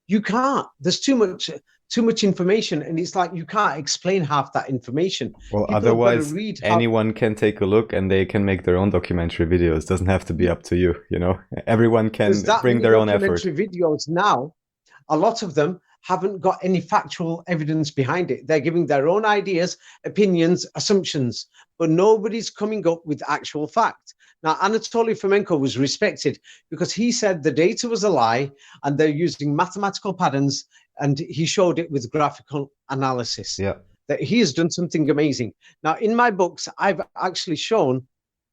Speaker 1: You can't. There's too much. too much information, and it's like you can't explain half that information.
Speaker 2: Well,
Speaker 1: People
Speaker 2: otherwise,
Speaker 1: have got to read
Speaker 2: anyone can take a look and they can make their own documentary videos. Doesn't have to be up to you, you know? Everyone can bring their own effort.
Speaker 1: Documentary videos now, a lot of them haven't got any factual evidence behind it. They're giving their own ideas, opinions, assumptions, but nobody's coming up with actual fact. Now, Anatoly Fomenko was respected because he said the data was a lie and they're using mathematical patterns, and he showed it with graphical analysis.
Speaker 2: Yeah.
Speaker 1: That he has done something amazing. Now, in my books, I've actually shown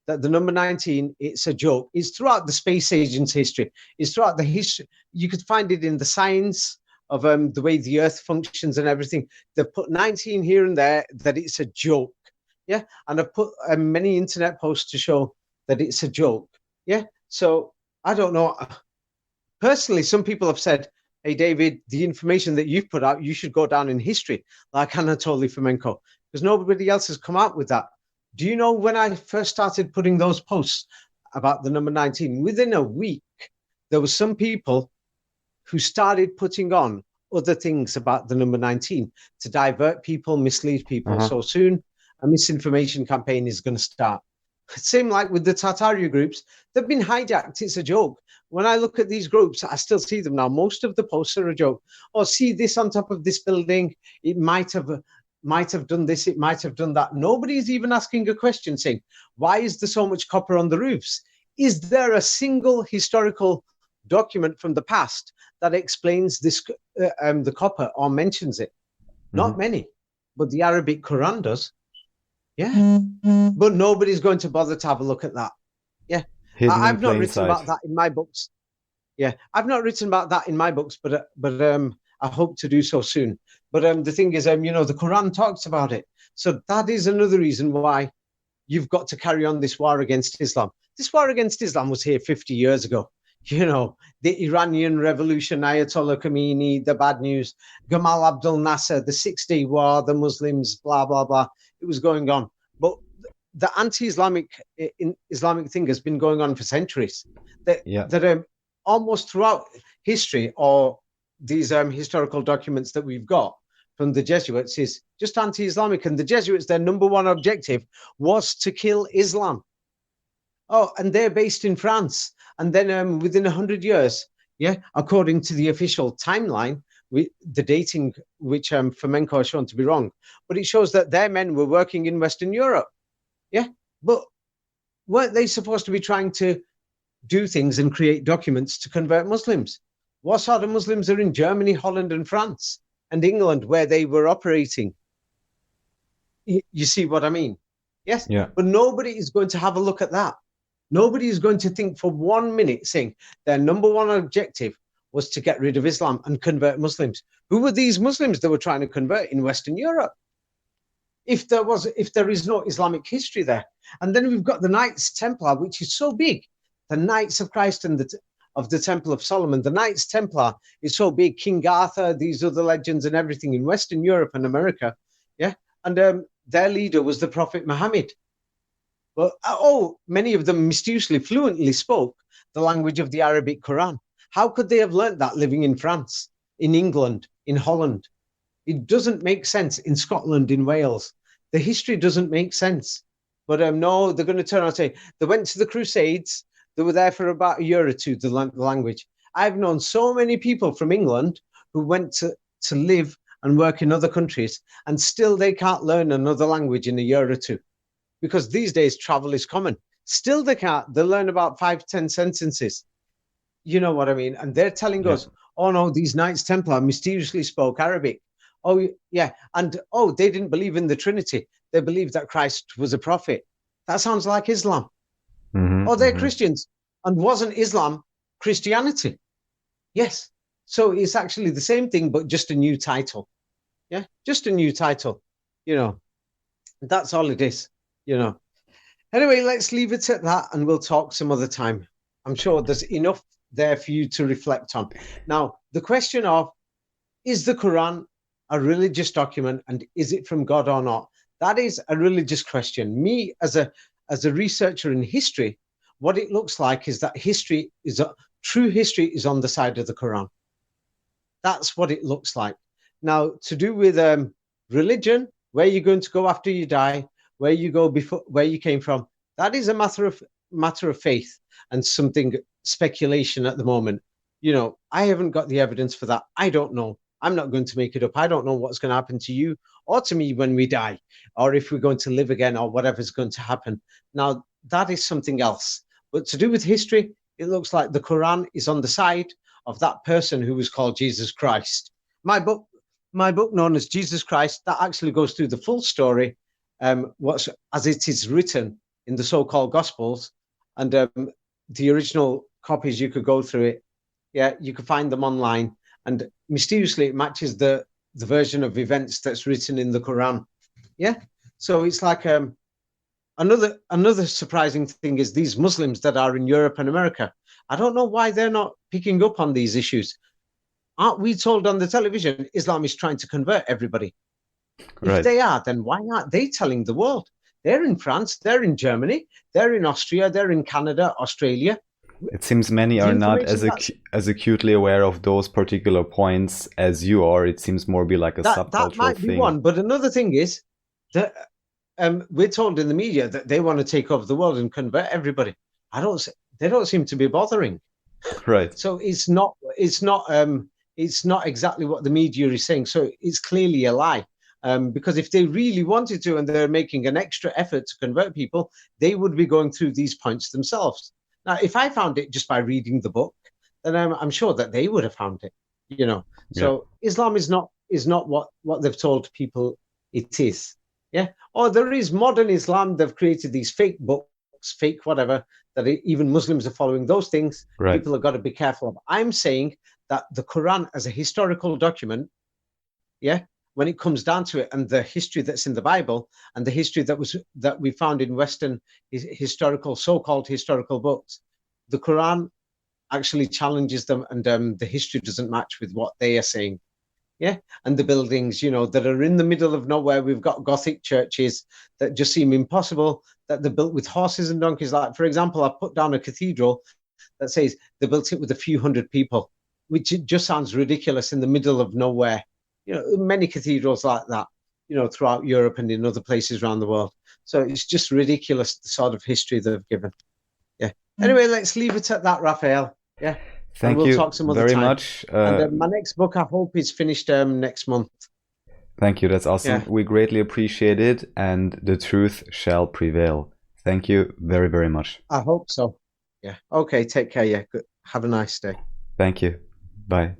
Speaker 1: that the number 19, it's a joke. It's throughout the space agent's history. It's throughout the history. You could find it in the science of the way the Earth functions and everything. They've put 19 here and there, that it's a joke. Yeah. And I've put many internet posts to show that it's a joke. Yeah. So I don't know. Personally, some people have said, hey, David, the information that you've put out, you should go down in history, like Anatoly Fomenko, because nobody else has come out with that. Do you know when I first started putting those posts about the number 19, within a week, there were some people who started putting on other things about the number 19 to divert people, mislead people. So soon a misinformation campaign is going to start. Same like with the Tartaria groups, they've been hijacked. It's a joke. When I look at these groups, I still see them now. Most of the posts are a joke. Oh, see this on top of this building. It might have done this. It might have done that. Nobody's even asking a question saying, why is there so much copper on the roofs? Is there a single historical document from the past that explains this, the copper, or mentions it? Not many, but the Arabic Quran does. Yeah, but nobody's going to bother to have a look at that. Yeah, I've not written about that in my books. Yeah, I've not written about that in my books, but I hope to do so soon. But the thing is, you know, the Quran talks about it, so that is another reason why you've got to carry on this war against Islam. This war against Islam was here 50 years ago. You know, the Iranian Revolution, Ayatollah Khomeini, the bad news, Gamal Abdel Nasser, the 6-day war, the Muslims, blah, blah, blah. It was going on. But the anti-Islamic Islamic thing has been going on for centuries. That almost throughout history, or these historical documents that we've got from the Jesuits, is just anti-Islamic. And the Jesuits, their number one objective was to kill Islam. Oh, and they're based in France. And then within 100 years, yeah, according to the official timeline, the dating, which Fomenko has shown to be wrong, but it shows that their men were working in Western Europe. Yeah, but weren't they supposed to be trying to do things and create documents to convert Muslims? What sort of Muslims are in Germany, Holland, and France, and England, where they were operating? You see what I mean? Yes.
Speaker 2: Yeah.
Speaker 1: But nobody is going to have a look at that. Nobody is going to think for 1 minute saying their number one objective was to get rid of Islam and convert Muslims. Who were these Muslims that were trying to convert in Western Europe? If there is no Islamic history there. And then we've got the Knights Templar, which is so big. The Knights of Christ and of the Temple of Solomon. The Knights Templar is so big. King Arthur, these other legends and everything in Western Europe and America. Yeah. And their leader was the Prophet Muhammad. But many of them mysteriously, fluently spoke the language of the Arabic Quran. How could they have learnt that living in France, in England, in Holland? It doesn't make sense. In Scotland, in Wales. The history doesn't make sense. But no, they're going to turn out and say, they went to the Crusades. They were there for about a year or two, the language. I've known so many people from England who went to live and work in other countries, and still they can't learn another language in a year or two. Because these days travel is common. Still they can't. They learn about 5-10 sentences. You know what I mean? And they're telling us, oh no, these Knights Templar mysteriously spoke Arabic. Oh yeah. And they didn't believe in the Trinity. They believed that Christ was a prophet. That sounds like Islam. They're Christians. And wasn't Islam Christianity? Yes. So it's actually the same thing, but just a new title. Yeah. Just a new title. You know, that's all it is. You know, anyway, let's leave it at that and we'll talk some other time. I'm sure there's enough there for you to reflect on. Now, the question of, is the Quran a religious document and is it from God or not? That is a religious question. Me, as a researcher in history, what it looks like is that true history is on the side of the Quran. That's what it looks like. Now, to do with religion, where you're going to go after you die, where you go before, where you came from, that is a matter of faith and something speculation at the moment. I haven't got the evidence for that. I don't know. I'm not going to make it up. I don't know what's going to happen to you or to me when we die, or if we're going to live again, or whatever's going to happen. Now, that is something else. But to do with history, it looks like the Quran is on the side of that person who was called Jesus Christ. My book known as Jesus Christ, that actually goes through the full story, as it is written in the so-called Gospels, and the original copies, you could go through it. Yeah, you can find them online, and mysteriously it matches the version of events that's written in the Quran. Yeah, so it's like another surprising thing is these Muslims that are in Europe and America. I don't know why they're not picking up on these issues. Aren't we told on the television Islam is trying to convert everybody?
Speaker 2: Right.
Speaker 1: If they are, then why aren't they telling the world? They're in France, they're in Germany, they're in Austria, they're in Canada, Australia.
Speaker 2: It seems many are not as acutely aware of those particular points as you are. It seems more be like a subcultural
Speaker 1: that might be
Speaker 2: thing.
Speaker 1: one, but another thing is that we're told in the media that they want to take over the world and convert everybody. They don't seem to be bothering.
Speaker 2: Right.
Speaker 1: So it's not exactly what the media is saying. So it's clearly a lie. Because if they really wanted to and they're making an extra effort to convert people, they would be going through these points themselves. Now, if I found it just by reading the book, then I'm sure that they would have found it. So Islam is not what they've told people it is. Yeah. Or there is modern Islam. They've created these fake books, fake whatever, that even Muslims are following those things.
Speaker 2: Right.
Speaker 1: People have got to be careful of. I'm saying that the Quran as a historical document, yeah, when it comes down to it, and the history that's in the Bible and the history that we found in Western so-called historical books, the Quran actually challenges them, and the history doesn't match with what they are saying. Yeah, and the buildings, that are in the middle of nowhere. We've got Gothic churches that just seem impossible, that they're built with horses and donkeys. Like, for example, I put down a cathedral that says they built it with a few hundred people, which just sounds ridiculous in the middle of nowhere. Many cathedrals like that, throughout Europe and in other places around the world. So it's just ridiculous, the sort of history they've given. Yeah. Anyway, let's leave it at that, Raphael. Yeah.
Speaker 2: Thank you talk some other very time. Much.
Speaker 1: And my next book, I hope, is finished next month.
Speaker 2: Thank you. That's awesome. Yeah. We greatly appreciate it, and the truth shall prevail. Thank you very, very much.
Speaker 1: I hope so. Yeah. Okay. Take care. Yeah. Good. Have a nice day.
Speaker 2: Thank you. Bye.